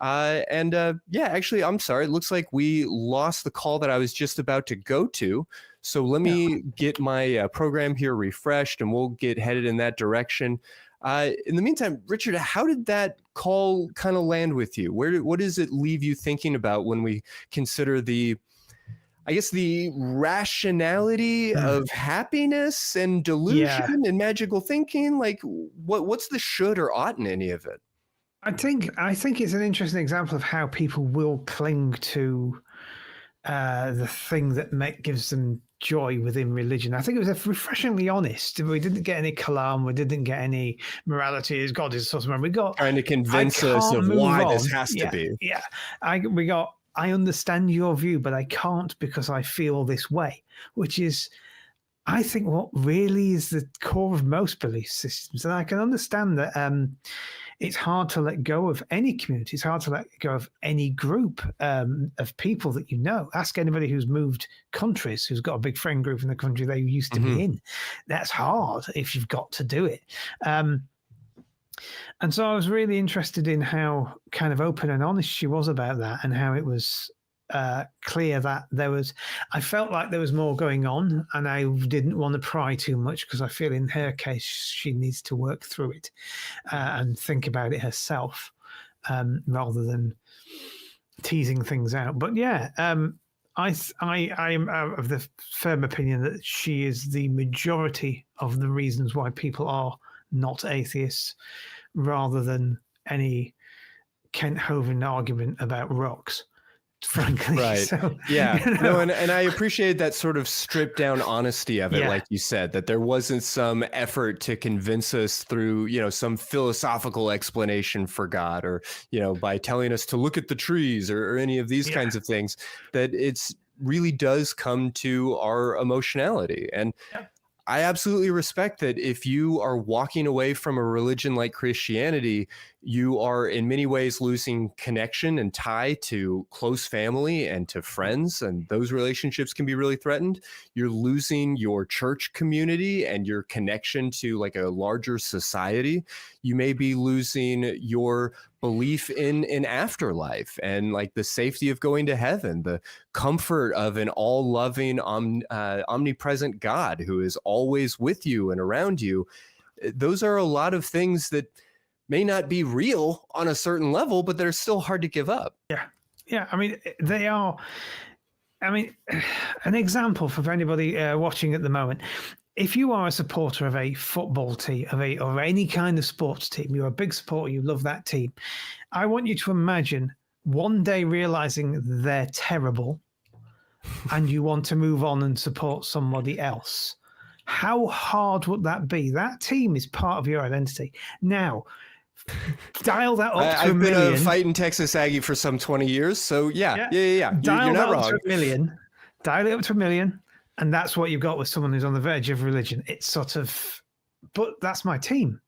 Actually, I'm sorry. It looks like we lost the call that I was just about to go to. So let me get my program here refreshed and we'll get headed in that direction. In the meantime, Richard, how did that call kind of land with you? What does it leave you thinking about when we consider the rationality of happiness and delusion and magical thinking? Like what's the should or ought in any of it? I think it's an interesting example of how people will cling to the thing that gives them joy within religion. I think it was refreshingly honest. We didn't get any kalam. We didn't get any morality as God is the source of man. We got trying to convince us of why this has to be. Yeah, we got. I understand your view, but I can't because I feel this way, which is, I think, what really is the core of most belief systems. And I can understand that it's hard to let go of any community. It's hard to let go of any group of people that you know. Ask anybody who's moved countries, who's got a big friend group in the country they used to be in. That's hard if you've got to do it. And so I was really interested in how kind of open and honest she was about that, and how it was clear that I felt like there was more going on, and I didn't want to pry too much because I feel in her case she needs to work through it and think about it herself rather than teasing things out. But yeah, I am of the firm opinion that she is the majority of the reasons why people are not atheists, rather than any Kent Hovind argument about rocks, frankly. Right. So, yeah. No, and I appreciate that sort of stripped down honesty of it, like you said, that there wasn't some effort to convince us through, some philosophical explanation for God, or, by telling us to look at the trees or any of these kinds of things, that it's really does come to our emotionality. And I absolutely respect that if you are walking away from a religion like Christianity, you are in many ways losing connection and tie to close family and to friends, and those relationships can be really threatened. You're losing your church community and your connection to like a larger society. You may be losing your belief in an afterlife and like the safety of going to heaven, the comfort of an all-loving, omnipresent God who is always with you and around you. Those are a lot of things that may not be real on a certain level, but they're still hard to give up. Yeah. I mean, they are. I mean, an example for anybody watching at the moment. If you are a supporter of a football team, or any kind of sports team, you're a big supporter, you love that team. I want you to imagine one day realizing they're terrible and you want to move on and support somebody else. How hard would that be? That team is part of your identity. Now, dial that up to a million. I've been a fighting Texas Aggie for some 20 years, so yeah. You're not wrong. To a million. Dial it up to a million, and that's what you've got with someone who's on the verge of religion. It's sort of, but that's my team.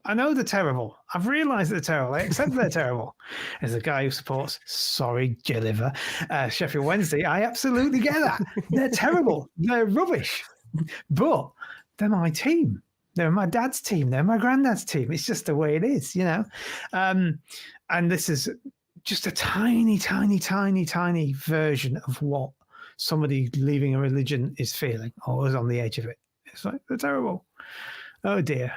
I know they're terrible. I've realised they're terrible. I accept they're terrible. As a guy who supports, sorry, J-Liver, Sheffield Wednesday, I absolutely get that. They're terrible. They're rubbish. But they're my team. They're my dad's team. They're my granddad's team. It's just the way it is, you know. And this is just a tiny, tiny, tiny, tiny version of what somebody leaving a religion is feeling or is on the edge of it. It's like, they're terrible. Oh dear.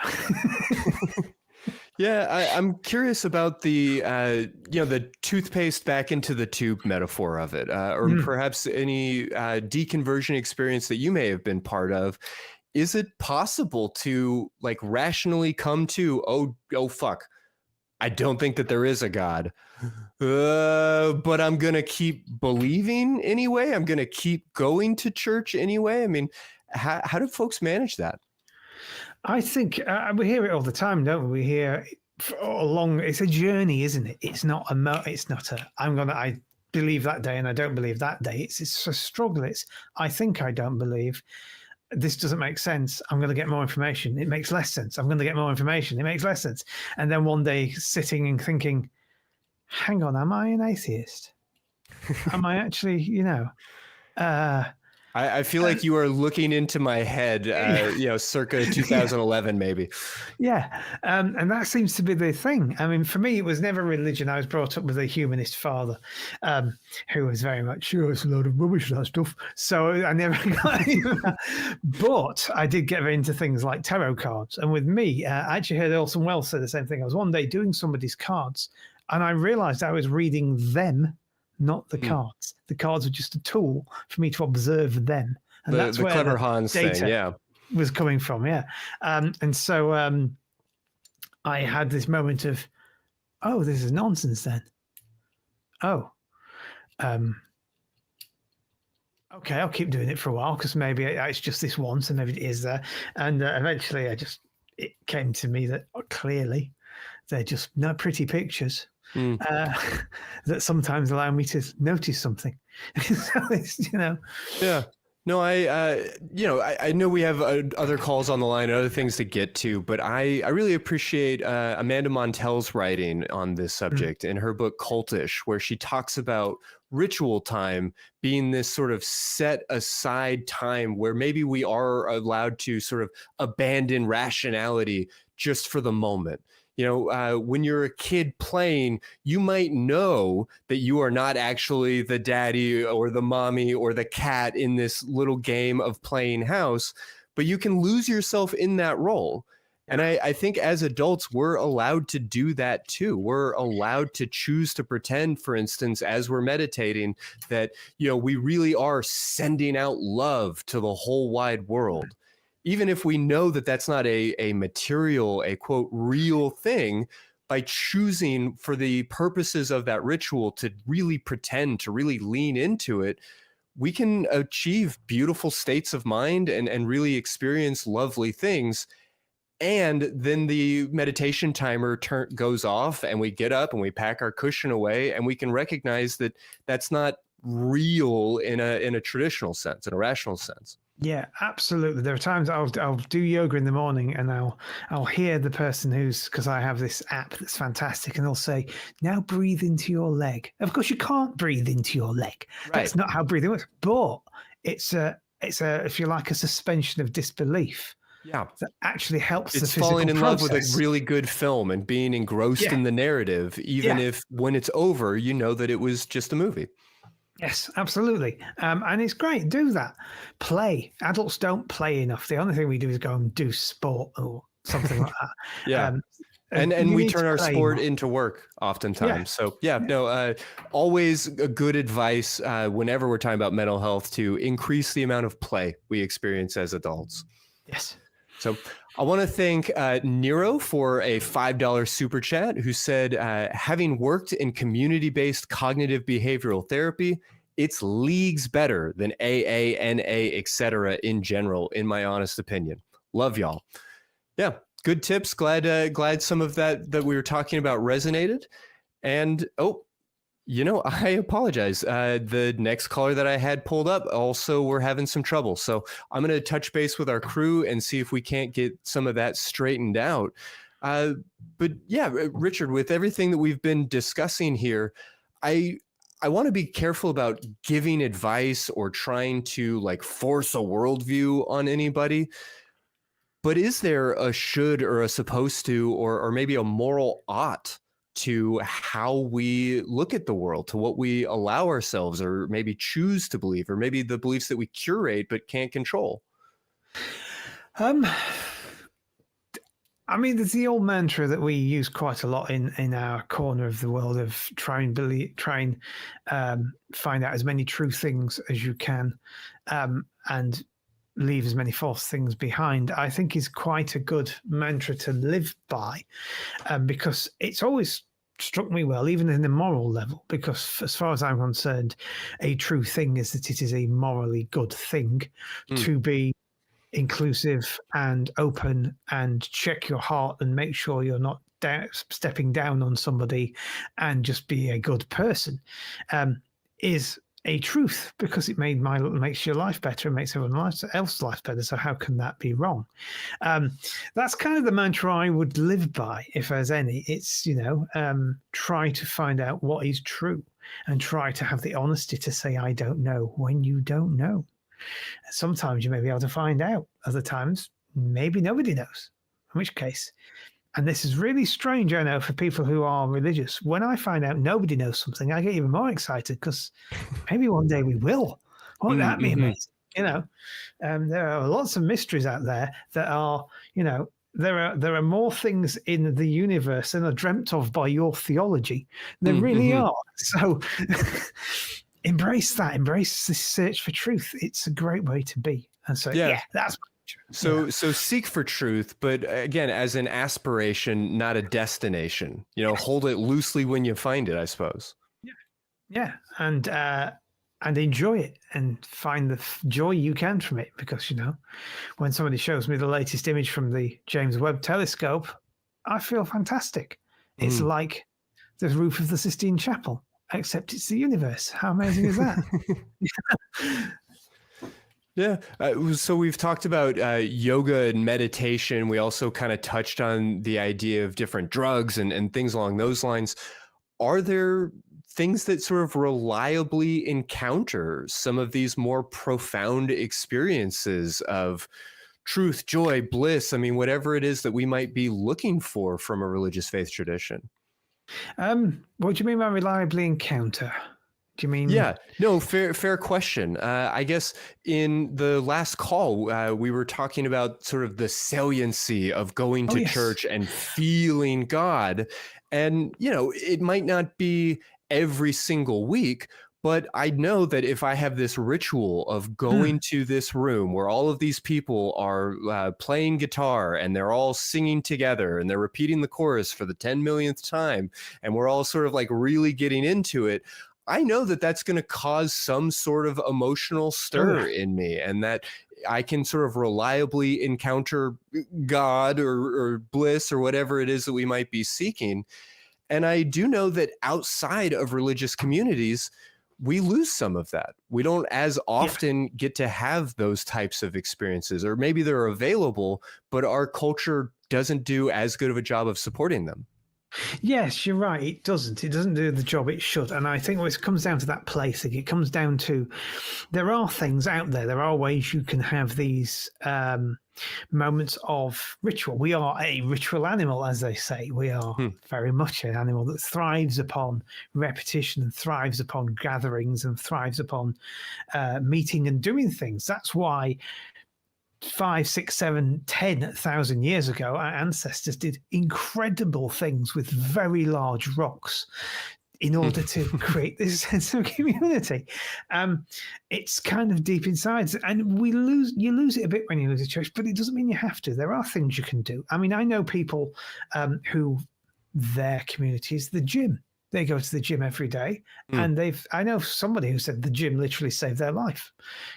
Yeah, I'm curious about the the toothpaste back into the tube metaphor of it, or perhaps any deconversion experience that you may have been part of. Is it possible to like rationally come to, oh fuck, I don't think that there is a God, but I'm gonna keep believing anyway. I'm gonna keep going to church anyway. I mean, how do folks manage that? I think we hear it all the time, don't we? We hear it's a journey, isn't it? It's not I believe that day and I don't believe that day. It's a struggle. I think I don't believe. This doesn't make sense. I'm going to get more information. It makes less sense. I'm going to get more information. It makes less sense. And then one day sitting and thinking, hang on, am I an atheist? Am I actually, I feel like you are looking into my head, circa 2011, maybe. Yeah. And that seems to be the thing. I mean, for me, it was never religion. I was brought up with a humanist father who was very much, sure, it's a load of rubbish, that stuff. So I never got into that. But I did get into things like tarot cards. And with me, I actually heard Orson Welles say the same thing. I was one day doing somebody's cards and I realized I was reading them, not the cards. The cards were just a tool for me to observe them. And that's the where clever the Hans data thing, yeah. was coming from, yeah. And so I had this moment of, oh, this is nonsense then. Oh. Okay, I'll keep doing it for a while because maybe it's just this once and maybe it is there. And eventually it came to me that clearly they're just not pretty pictures. That sometimes allow me to notice something. So it's, Yeah. No, I know we have other calls on the line and other things to get to, but I really appreciate Amanda Montell's writing on this subject in her book Cultish, where she talks about ritual time being this sort of set aside time where maybe we are allowed to sort of abandon rationality just for the moment. When you're a kid playing, you might know that you are not actually the daddy or the mommy or the cat in this little game of playing house, but you can lose yourself in that role. And I think as adults, we're allowed to do that too. We're allowed to choose to pretend, for instance, as we're meditating, that, we really are sending out love to the whole wide world. Even if we know that that's not a material, a quote, real thing, by choosing for the purposes of that ritual to really pretend, to really lean into it, we can achieve beautiful states of mind and really experience lovely things. And then the meditation timer goes off and we get up and we pack our cushion away and we can recognize that that's not real in a traditional sense, in a rational sense. Yeah, absolutely. There are times I'll do yoga in the morning and I'll hear the person because I have this app that's fantastic, and they'll say, now breathe into your leg. Of course, you can't breathe into your leg. Right. That's not how breathing works. But it's a if you like, a suspension of disbelief. Yeah, that actually helps. It's the falling in process. love with a really good film and being engrossed in the narrative, even if when it's over, you know that it was just a movie. Yes, absolutely. And it's great. Do that. Play. Adults don't play enough. The only thing we do is go and do sport or something like that. Yeah. And we turn our sport into work oftentimes. Yeah. So always a good advice whenever we're talking about mental health to increase the amount of play we experience as adults. Yes. So I want to thank Nero for a $5 super chat, who said, having worked in community-based cognitive behavioral therapy, it's leagues better than AA, NA, etc. in general, in my honest opinion. Love y'all. Yeah, good tips. Glad some of that we were talking about resonated. And I apologize. The next caller that I had pulled up also we're having some trouble. So I'm going to touch base with our crew and see if we can't get some of that straightened out. But yeah, Richard, with everything that we've been discussing here, I want to be careful about giving advice or trying to like force a worldview on anybody. But is there a should or a supposed to, or maybe a moral ought to how we look at the world, to what we allow ourselves or maybe choose to believe, or maybe the beliefs that we curate but can't control? I mean, there's the old mantra that we use quite a lot in our corner of the world of try and find out as many true things as you can, and leave as many false things behind. I think is quite a good mantra to live by, because it's always struck me well, even in the moral level, because as far as I'm concerned, a true thing is that it is a morally good thing to be inclusive and open and check your heart and make sure you're not stepping down on somebody and just be a good person, is a truth, because it makes your life better and makes everyone else's life better. So how can that be wrong? That's kind of the mantra I would live by, if there's any. It's, try to find out what is true and try to have the honesty to say, I don't know, when you don't know. Sometimes you may be able to find out. Other times, maybe nobody knows. In which case, and this is really strange, I know, for people who are religious. When I find out nobody knows something, I get even more excited because maybe one day we will. Won't that be amazing? There are lots of mysteries out there that are, there are more things in the universe than are dreamt of by your theology. There really are. So embrace that. Embrace this search for truth. It's a great way to be. And so, that's so seek for truth, but again, as an aspiration, not a destination. Hold it loosely when you find it, I suppose. Yeah, and enjoy it and find the joy you can from it, because when somebody shows me the latest image from the James Webb Telescope, I feel fantastic. It's like the roof of the Sistine Chapel, except it's the universe. How amazing is that? Yeah. So we've talked about yoga and meditation. We also kind of touched on the idea of different drugs and things along those lines. Are there things that sort of reliably encounter some of these more profound experiences of truth, joy, bliss? I mean, whatever it is that we might be looking for from a religious faith tradition. What do you mean by reliably encounter? Do you mean? Yeah, no, fair question. I guess in the last call, we were talking about sort of the saliency of going to church and feeling God. And, it might not be every single week, but I know that if I have this ritual of going to this room where all of these people are playing guitar and they're all singing together and they're repeating the chorus for the 10 millionth time, and we're all sort of like really getting into it, I know that that's going to cause some sort of emotional stir in me, and that I can sort of reliably encounter God or bliss or whatever it is that we might be seeking. And I do know that outside of religious communities, we lose some of that. We don't as often get to have those types of experiences, or maybe they're available, but our culture doesn't do as good of a job of supporting them. Yes, you're right. It doesn't do the job it should. And I think it comes down to that place. It comes down to, there are things out there. There are ways you can have these moments of ritual. We are a ritual animal, as they say. We are very much an animal that thrives upon repetition and thrives upon gatherings and thrives upon meeting and doing things. That's why 5, 6, 7, 10,000 years ago, our ancestors did incredible things with very large rocks in order to create this sense of community. It's kind of deep inside, and you lose it a bit when you lose a church, but it doesn't mean you have to. There are things you can do. I mean, I know people who their community is the gym. They go to the gym every day, and I know somebody who said the gym literally saved their life.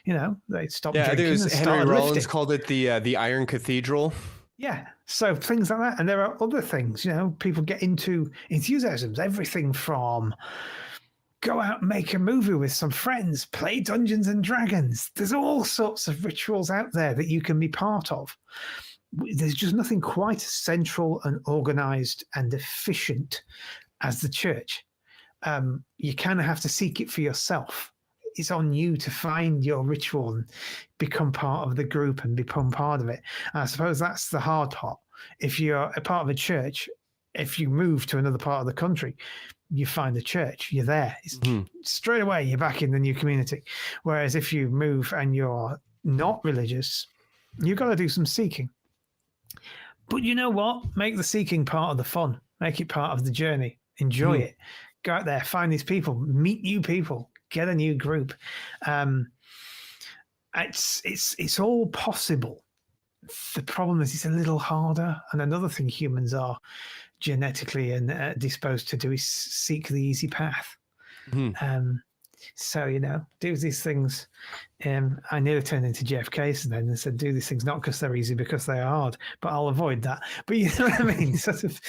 They stopped drinking. I think it was Henry Rollins called it the Iron Cathedral. Yeah, so things like that, and there are other things. People get into enthusiasms, everything from go out and make a movie with some friends, play Dungeons and Dragons. There's all sorts of rituals out there that you can be part of. there's just nothing quite as central and organized and efficient as the church. You kind of have to seek it for yourself. It's on you to find your ritual and become part of the group and become part of it. And I suppose that's the hard part. If you're a part of a church, if you move to another part of the country, you find a church, you're there. Straight away, you're back in the new community. Whereas if you move and you're not religious, you've got to do some seeking. But you know what? Make the seeking part of the fun. Make it part of the journey. Enjoy it. Go out there, find these people, meet new people, get a new group. It's all possible. The problem is it's a little harder. And another thing humans are genetically and disposed to do is seek the easy path. So, do these things. I nearly turned into Jeff Case then and said, do these things not because they're easy, because they are hard. But I'll avoid that. But you know what I mean? Sort of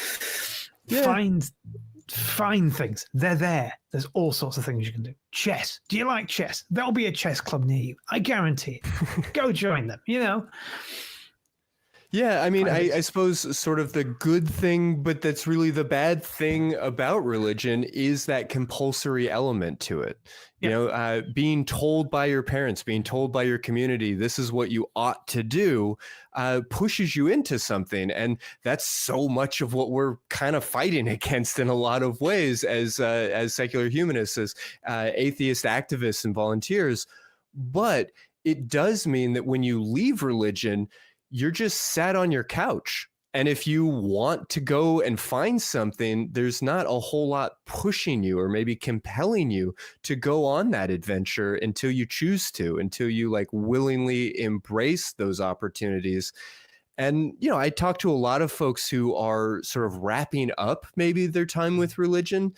find things. They're there. There's all sorts of things you can do. Chess. Do you like chess? There'll be a chess club near you. I guarantee it. Go join them, Yeah, I mean, I suppose sort of the good thing, but that's really the bad thing about religion is that compulsory element to it. Being told by your parents, being told by your community, this is what you ought to do, pushes you into something. And that's so much of what we're kind of fighting against in a lot of ways as secular humanists, as atheist activists and volunteers. But it does mean that when you leave religion, you're just sat on your couch. And if you want to go and find something, there's not a whole lot pushing you or maybe compelling you to go on that adventure until you choose to, until you willingly embrace those opportunities. And, I talk to a lot of folks who are sort of wrapping up maybe their time with religion.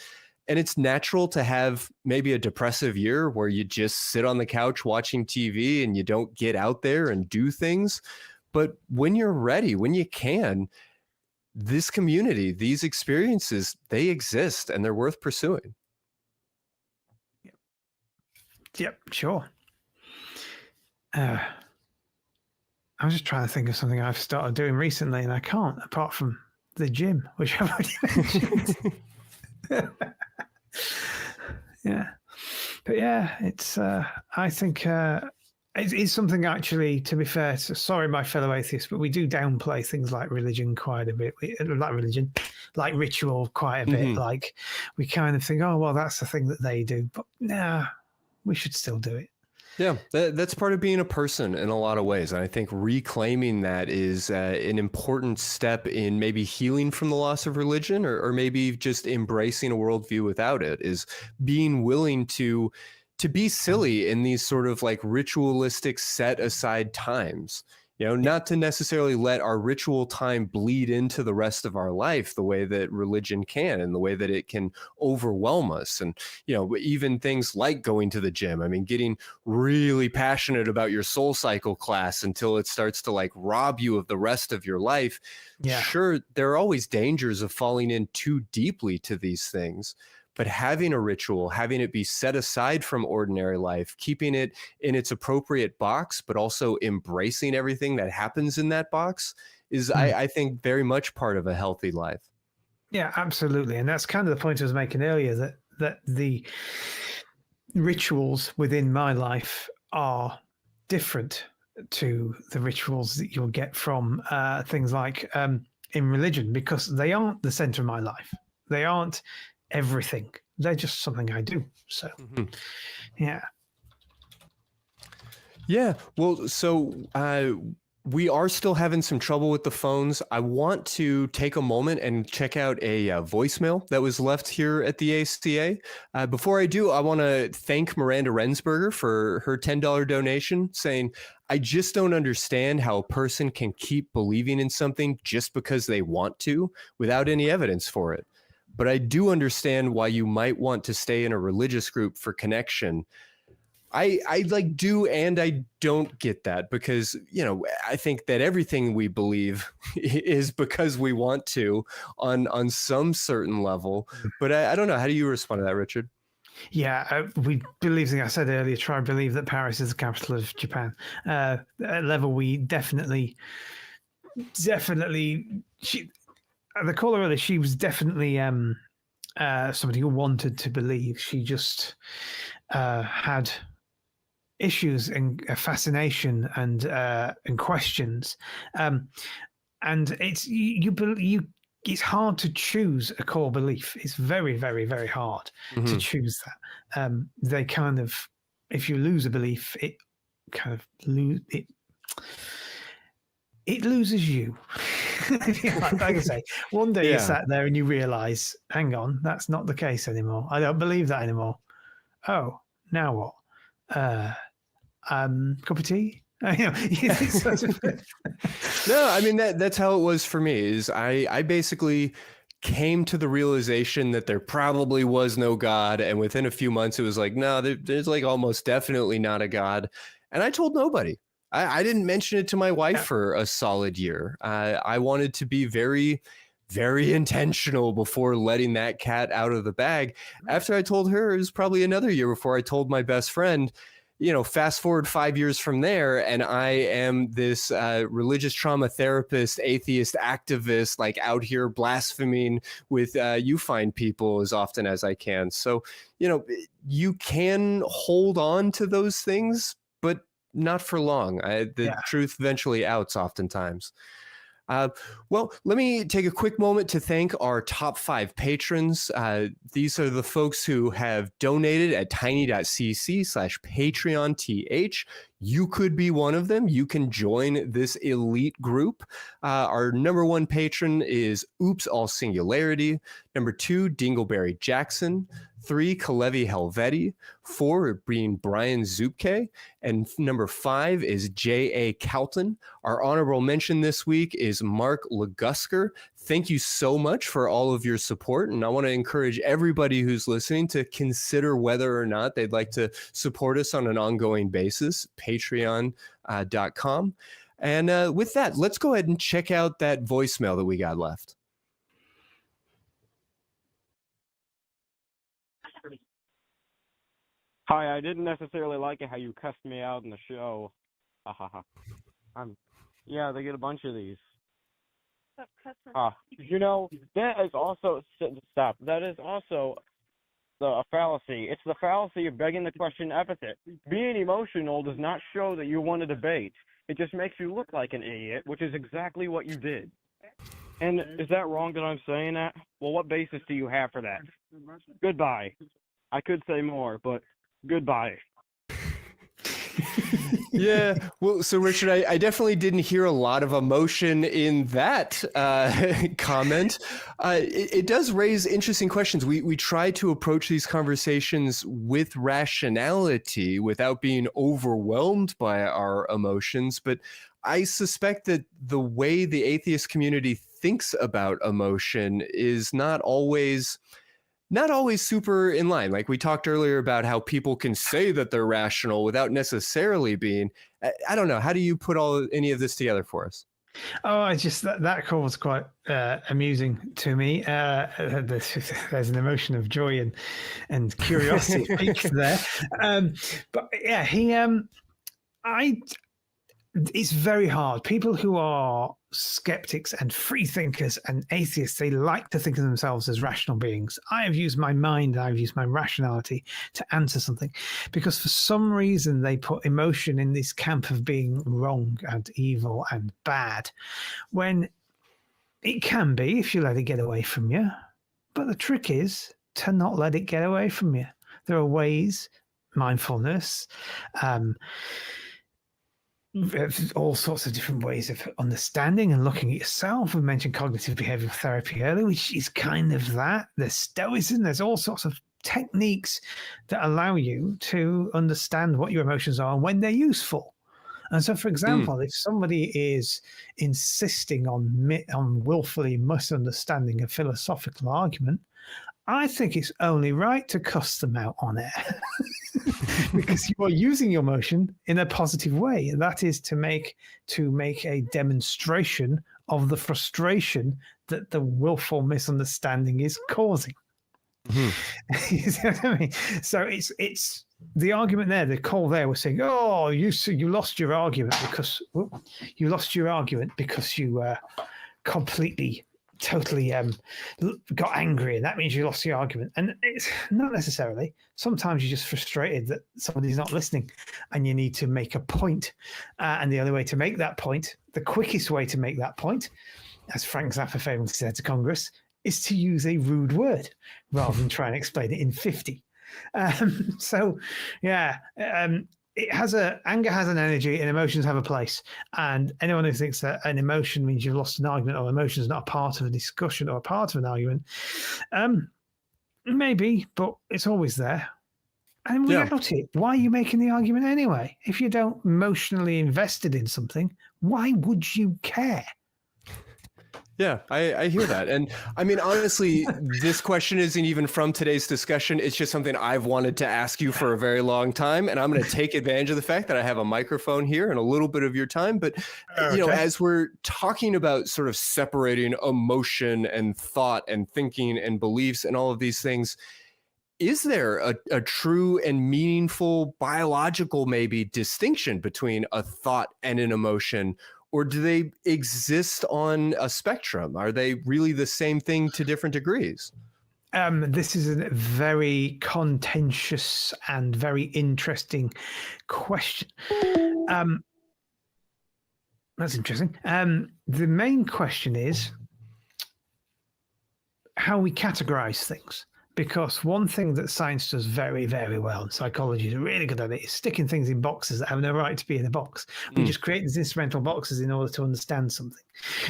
And it's natural to have maybe a depressive year where you just sit on the couch watching TV and you don't get out there and do things. But when you're ready, when you can, this community, these experiences, they exist and they're worth pursuing. Yep, sure. I'm just trying to think of something I've started doing recently and I can't, apart from the gym, which I've already mentioned. Yeah. But yeah, it's, I think... It's something actually, to be fair, sorry, my fellow atheists, but we do downplay things like religion quite a bit, like ritual quite a bit. Like we kind of think, oh, well, that's the thing that they do. But nah, we should still do it. Yeah, that's part of being a person in a lot of ways. And I think reclaiming that is an important step in maybe healing from the loss of religion or maybe just embracing a worldview without it, is being willing to be silly in these sort of ritualistic set aside times, not to necessarily let our ritual time bleed into the rest of our life the way that religion can and the way that it can overwhelm us. And, even things like going to the gym, I mean, getting really passionate about your soul cycle class until it starts to rob you of the rest of your life. Yeah. Sure, there are always dangers of falling in too deeply to these things. But having a ritual, having it be set aside from ordinary life, keeping it in its appropriate box, but also embracing everything that happens in that box is, I think, very much part of a healthy life. Yeah, absolutely. And that's kind of the point I was making earlier, that the rituals within my life are different to the rituals that you'll get from things like in religion, because they aren't the center of my life. They aren't everything. They're just something I do. So, yeah. Yeah. Well, so we are still having some trouble with the phones. I want to take a moment and check out a voicemail that was left here at the ACA. Before I do, I want to thank Miranda Rensberger for her $10 donation, saying, I just don't understand how a person can keep believing in something just because they want to without any evidence for it. But I do understand why you might want to stay in a religious group for connection. I do and I don't get that, because, I think that everything we believe is because we want to on some certain level. But I don't know. How do you respond to that, Richard? Yeah, we believe, I said earlier, try and believe that Paris is the capital of Japan. At a level we definitely definitely, the caller earlier, she was definitely somebody who wanted to believe. She just had issues and fascination and questions, and it's it's hard to choose a core belief. It's very, very, very hard to choose that. They kind of, if you lose a belief, it kind of it loses you. Like I say, one day you sat there and you realize, hang on, that's not the case anymore. I don't believe that anymore. Oh, now what? Cup of tea? No, I mean, that's how it was for me. Is I basically came to the realization that there probably was no God, and within a few months it was like, no, there's like almost definitely not a God, and I told nobody. I didn't mention it to my wife for a solid year. I wanted to be very, very intentional before letting that cat out of the bag. After I told her, it was probably another year before I told my best friend. You know, fast forward 5 years from there, and I am this religious trauma therapist, atheist activist, like out here blaspheming with you find people as often as I can. So, you know, you can hold on to those things, but not for long. The truth eventually outs oftentimes. Well, let me take a quick moment to thank our top 5 patrons. These are the folks who have donated at tiny.cc/PatreonTH. You could be one of them. You can join this elite group. Our number 1 patron is Oops All Singularity. Number 2, Dingleberry Jackson. 3, Kalevi Helvetti. 4 being Brian Zupke. And number 5 is J.A. Calton. Our honorable mention this week is Mark Lagusker. Thank you so much for all of your support. And I want to encourage everybody who's listening to consider whether or not they'd like to support us on an ongoing basis, patreon.com. And with that, let's go ahead and check out that voicemail that we got left. Hi, I didn't necessarily like it how you cussed me out in the show. Ha ha ha. Yeah, they get a bunch of these. You know, that is also, stop, that is also a fallacy. It's the fallacy of begging the question epithet. Being emotional does not show that you want to debate. It just makes you look like an idiot, which is exactly what you did. And is that wrong that I'm saying that? Well, what basis do you have for that? Goodbye. I could say more, but goodbye. Yeah, well, so Richard, I definitely didn't hear a lot of emotion in that comment. It does raise interesting questions. We try to approach these conversations with rationality without being overwhelmed by our emotions, but I suspect that the way the atheist community thinks about emotion is not always super in line. Like we talked earlier about how people can say that they're rational without necessarily being. I don't know. How do you put any of this together for us? Oh, I just that call was quite amusing to me. There's an emotion of joy and curiosity speaks there. But yeah, it's very hard. People who are skeptics and free thinkers and atheists, they like to think of themselves as rational beings. I have used my mind, I've used my rationality to answer something, because for some reason they put emotion in this camp of being wrong and evil and bad, when it can be if you let it get away from you. But the trick is to not let it get away from you. There are ways, mindfulness, all sorts of different ways of understanding and looking at yourself. We mentioned cognitive behavioral therapy earlier, which is kind of that. There's stoicism. There's all sorts of techniques that allow you to understand what your emotions are and when they're useful. And so, for example, if somebody is insisting on willfully misunderstanding a philosophical argument, I think it's only right to cuss them out on it. Because you are using your emotion in a positive way. And that is to make a demonstration of the frustration that the willful misunderstanding is causing. You see what I mean? So it's the argument there, the call there was saying, oh, you lost your argument because you completely, totally got angry, and that means you lost the argument. And it's not necessarily. Sometimes you're just frustrated that somebody's not listening, and you need to make a point. And the only way to make that point, the quickest way to make that point, as Frank Zappa famously said to Congress, is to use a rude word rather than try and explain it in 50. So, yeah, anger has an energy and emotions have a place. And anyone who thinks that an emotion means you've lost an argument or emotion is not a part of a discussion or a part of an argument, maybe, but it's always there. And without it, why are you making the argument anyway? If you don't emotionally invested in something, why would you care? Yeah, I hear that. And I mean, honestly, this question isn't even from today's discussion. It's just something I've wanted to ask you for a very long time. And I'm going to take advantage of the fact that I have a microphone here and a little bit of your time. But, you know, as we're talking about sort of separating emotion and thought and thinking and beliefs and all of these things, is there a true and meaningful biological maybe distinction between a thought and an emotion? Or do they exist on a spectrum? Are they really the same thing to different degrees? This is a very contentious and very interesting question. That's interesting. The main question is how we categorize things. Because one thing that science does very, very well, and psychology is really good at it, is sticking things in boxes that have no right to be in a box. We just create these instrumental boxes in order to understand something.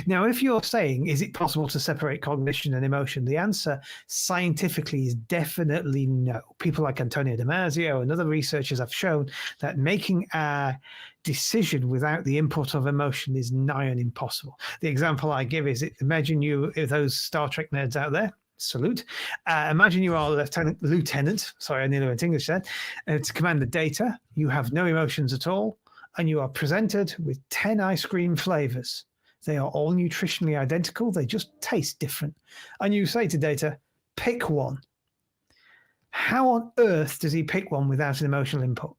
Now, if you're saying, is it possible to separate cognition and emotion? The answer scientifically is definitely no. People like Antonio Damasio and other researchers have shown that making a decision without the input of emotion is nigh on impossible. The example I give is, imagine you, those Star Trek nerds out there, salute. Imagine you are a lieutenant. Sorry, I nearly went English then. To command the data, you have no emotions at all, and you are presented with 10 ice cream flavors. They are all nutritionally identical. They just taste different. And you say to data, pick one. How on earth does he pick one without an emotional input?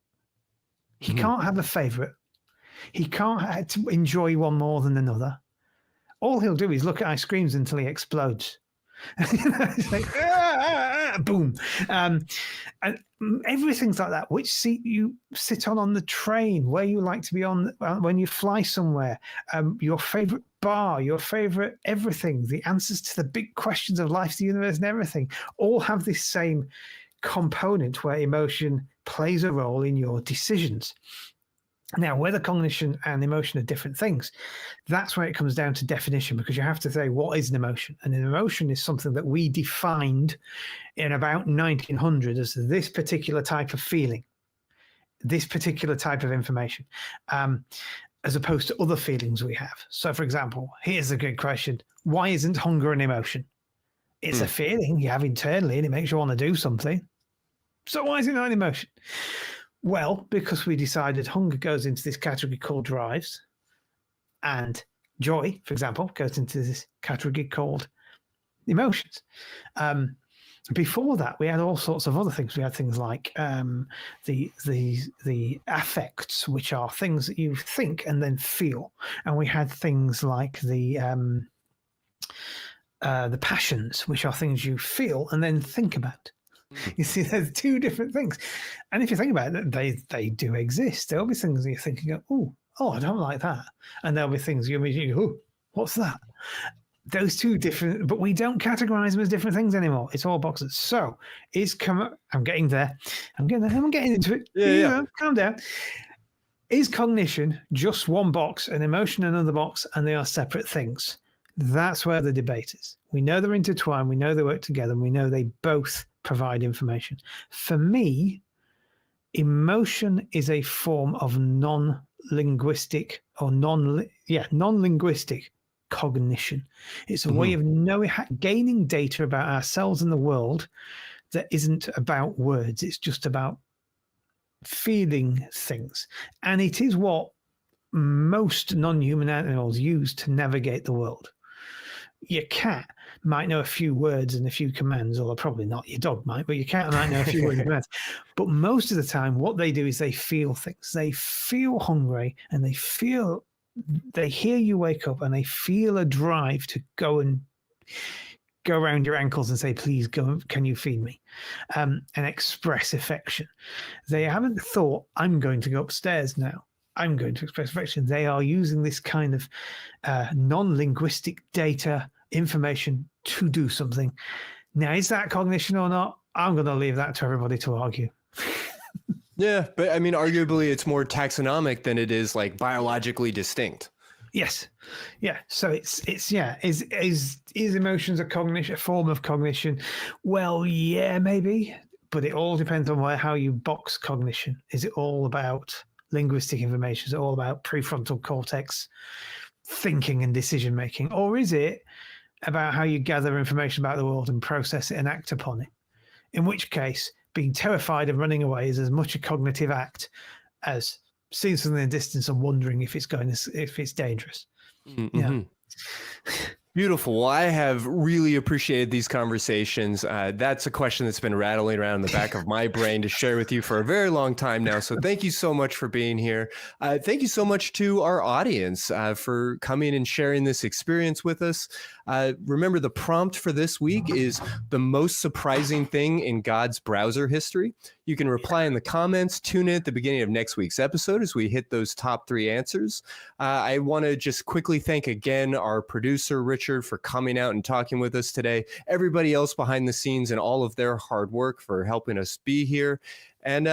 He can't have a favorite. He can't enjoy one more than another. All he'll do is look at ice creams until he explodes. It's like boom, and everything's like that. Which seat you sit on the train, where you like to be on when you fly somewhere, your favorite bar, your favorite everything, the answers to the big questions of life, the universe, and everything, all have this same component where emotion plays a role in your decisions. Now, whether cognition and emotion are different things, that's where it comes down to definition, because you have to say, what is an emotion? And an emotion is something that we defined in about 1900 as this particular type of feeling, this particular type of information, as opposed to other feelings we have. So, for example, here's a good question. Why isn't hunger an emotion? It's a feeling you have internally and it makes you want to do something. So why is it not an emotion? Well, because we decided hunger goes into this category called drives, and joy, for example, goes into this category called emotions. Before that, we had all sorts of other things. We had things like the affects, which are things that you think and then feel, and we had things like the passions, which are things you feel and then think about. You see, there's two different things. And if you think about it, they do exist. There'll be things that you're thinking, oh, I don't like that. And there'll be things you immediately go, oh, what's that? Those two different, but we don't categorize them as different things anymore. It's all boxes. So I'm getting there. I'm getting into it. Yeah. Calm down. Is cognition just one box, an emotion another box, and they are separate things? That's where the debate is. We know they're intertwined. We know they work together. And we know they both provide information. For me, emotion is a form of non-linguistic cognition. It's a way of gaining data about ourselves and the world that isn't about words. It's just about feeling things. And it is what most non-human animals use to navigate the world. your cat might know a few words and a few commands, or probably not, your dog might, but your cat might know a few words and commands. But most of the time, what they do is they feel things. They feel hungry, and they hear you wake up, and they feel a drive to go around your ankles and say, please go, can you feed me? And express affection. They haven't thought, I'm going to go upstairs now, I'm going to express affection. They are using this kind of non-linguistic data information to do something. Now, is that cognition or not? I'm going to leave that to everybody to argue. Yeah, but I mean, arguably, it's more taxonomic than it is like biologically distinct. Yes, yeah. So it's is emotions a form of cognition? Well, yeah, maybe, but it all depends on how you box cognition. Is it all about linguistic information? Is it all about prefrontal cortex thinking and decision making, or is it about how you gather information about the world and process it and act upon it? In which case, being terrified and running away is as much a cognitive act as seeing something in the distance and wondering if it's dangerous. Mm-hmm. Yeah. Beautiful. Well, I have really appreciated these conversations. That's a question that's been rattling around in the back of my brain to share with you for a very long time now. So thank you so much for being here. Thank you so much to our audience for coming and sharing this experience with us. Remember, the prompt for this week is the most surprising thing in God's browser history. You can reply in the comments. Tune in at the beginning of next week's episode as we hit those top 3 answers. I want to just quickly thank again our producer, Richard, for coming out and talking with us today. Everybody else behind the scenes and all of their hard work for helping us be here. And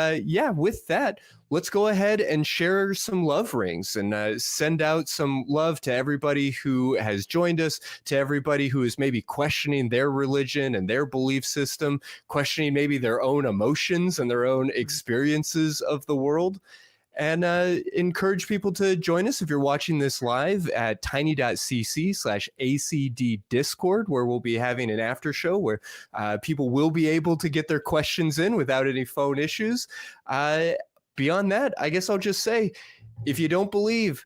with that, let's go ahead and share some love rings and send out some love to everybody who has joined us, to everybody who is maybe questioning their religion and their belief system, questioning maybe their own emotions and their own experiences of the world. And encourage people to join us if you're watching this live at tiny.cc/ACD Discord, where we'll be having an after show where people will be able to get their questions in without any phone issues. Beyond that, I guess I'll just say, if you don't believe,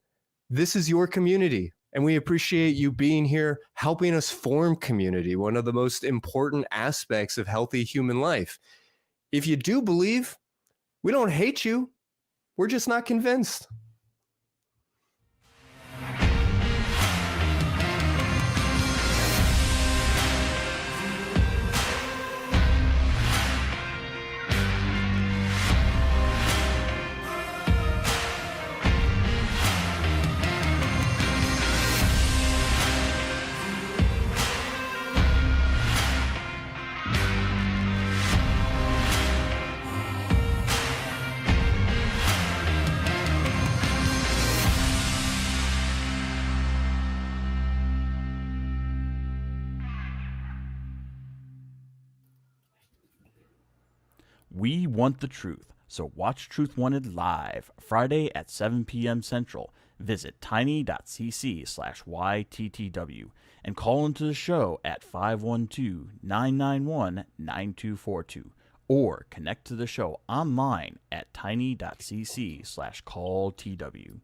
this is your community. And we appreciate you being here, helping us form community, one of the most important aspects of healthy human life. If you do believe, we don't hate you. We're just not convinced. We want the truth, so watch Truth Wanted live, Friday at 7 p.m. Central. Visit tiny.cc/YTTW and call into the show at 512-991-9242 or connect to the show online at tiny.cc/calltw.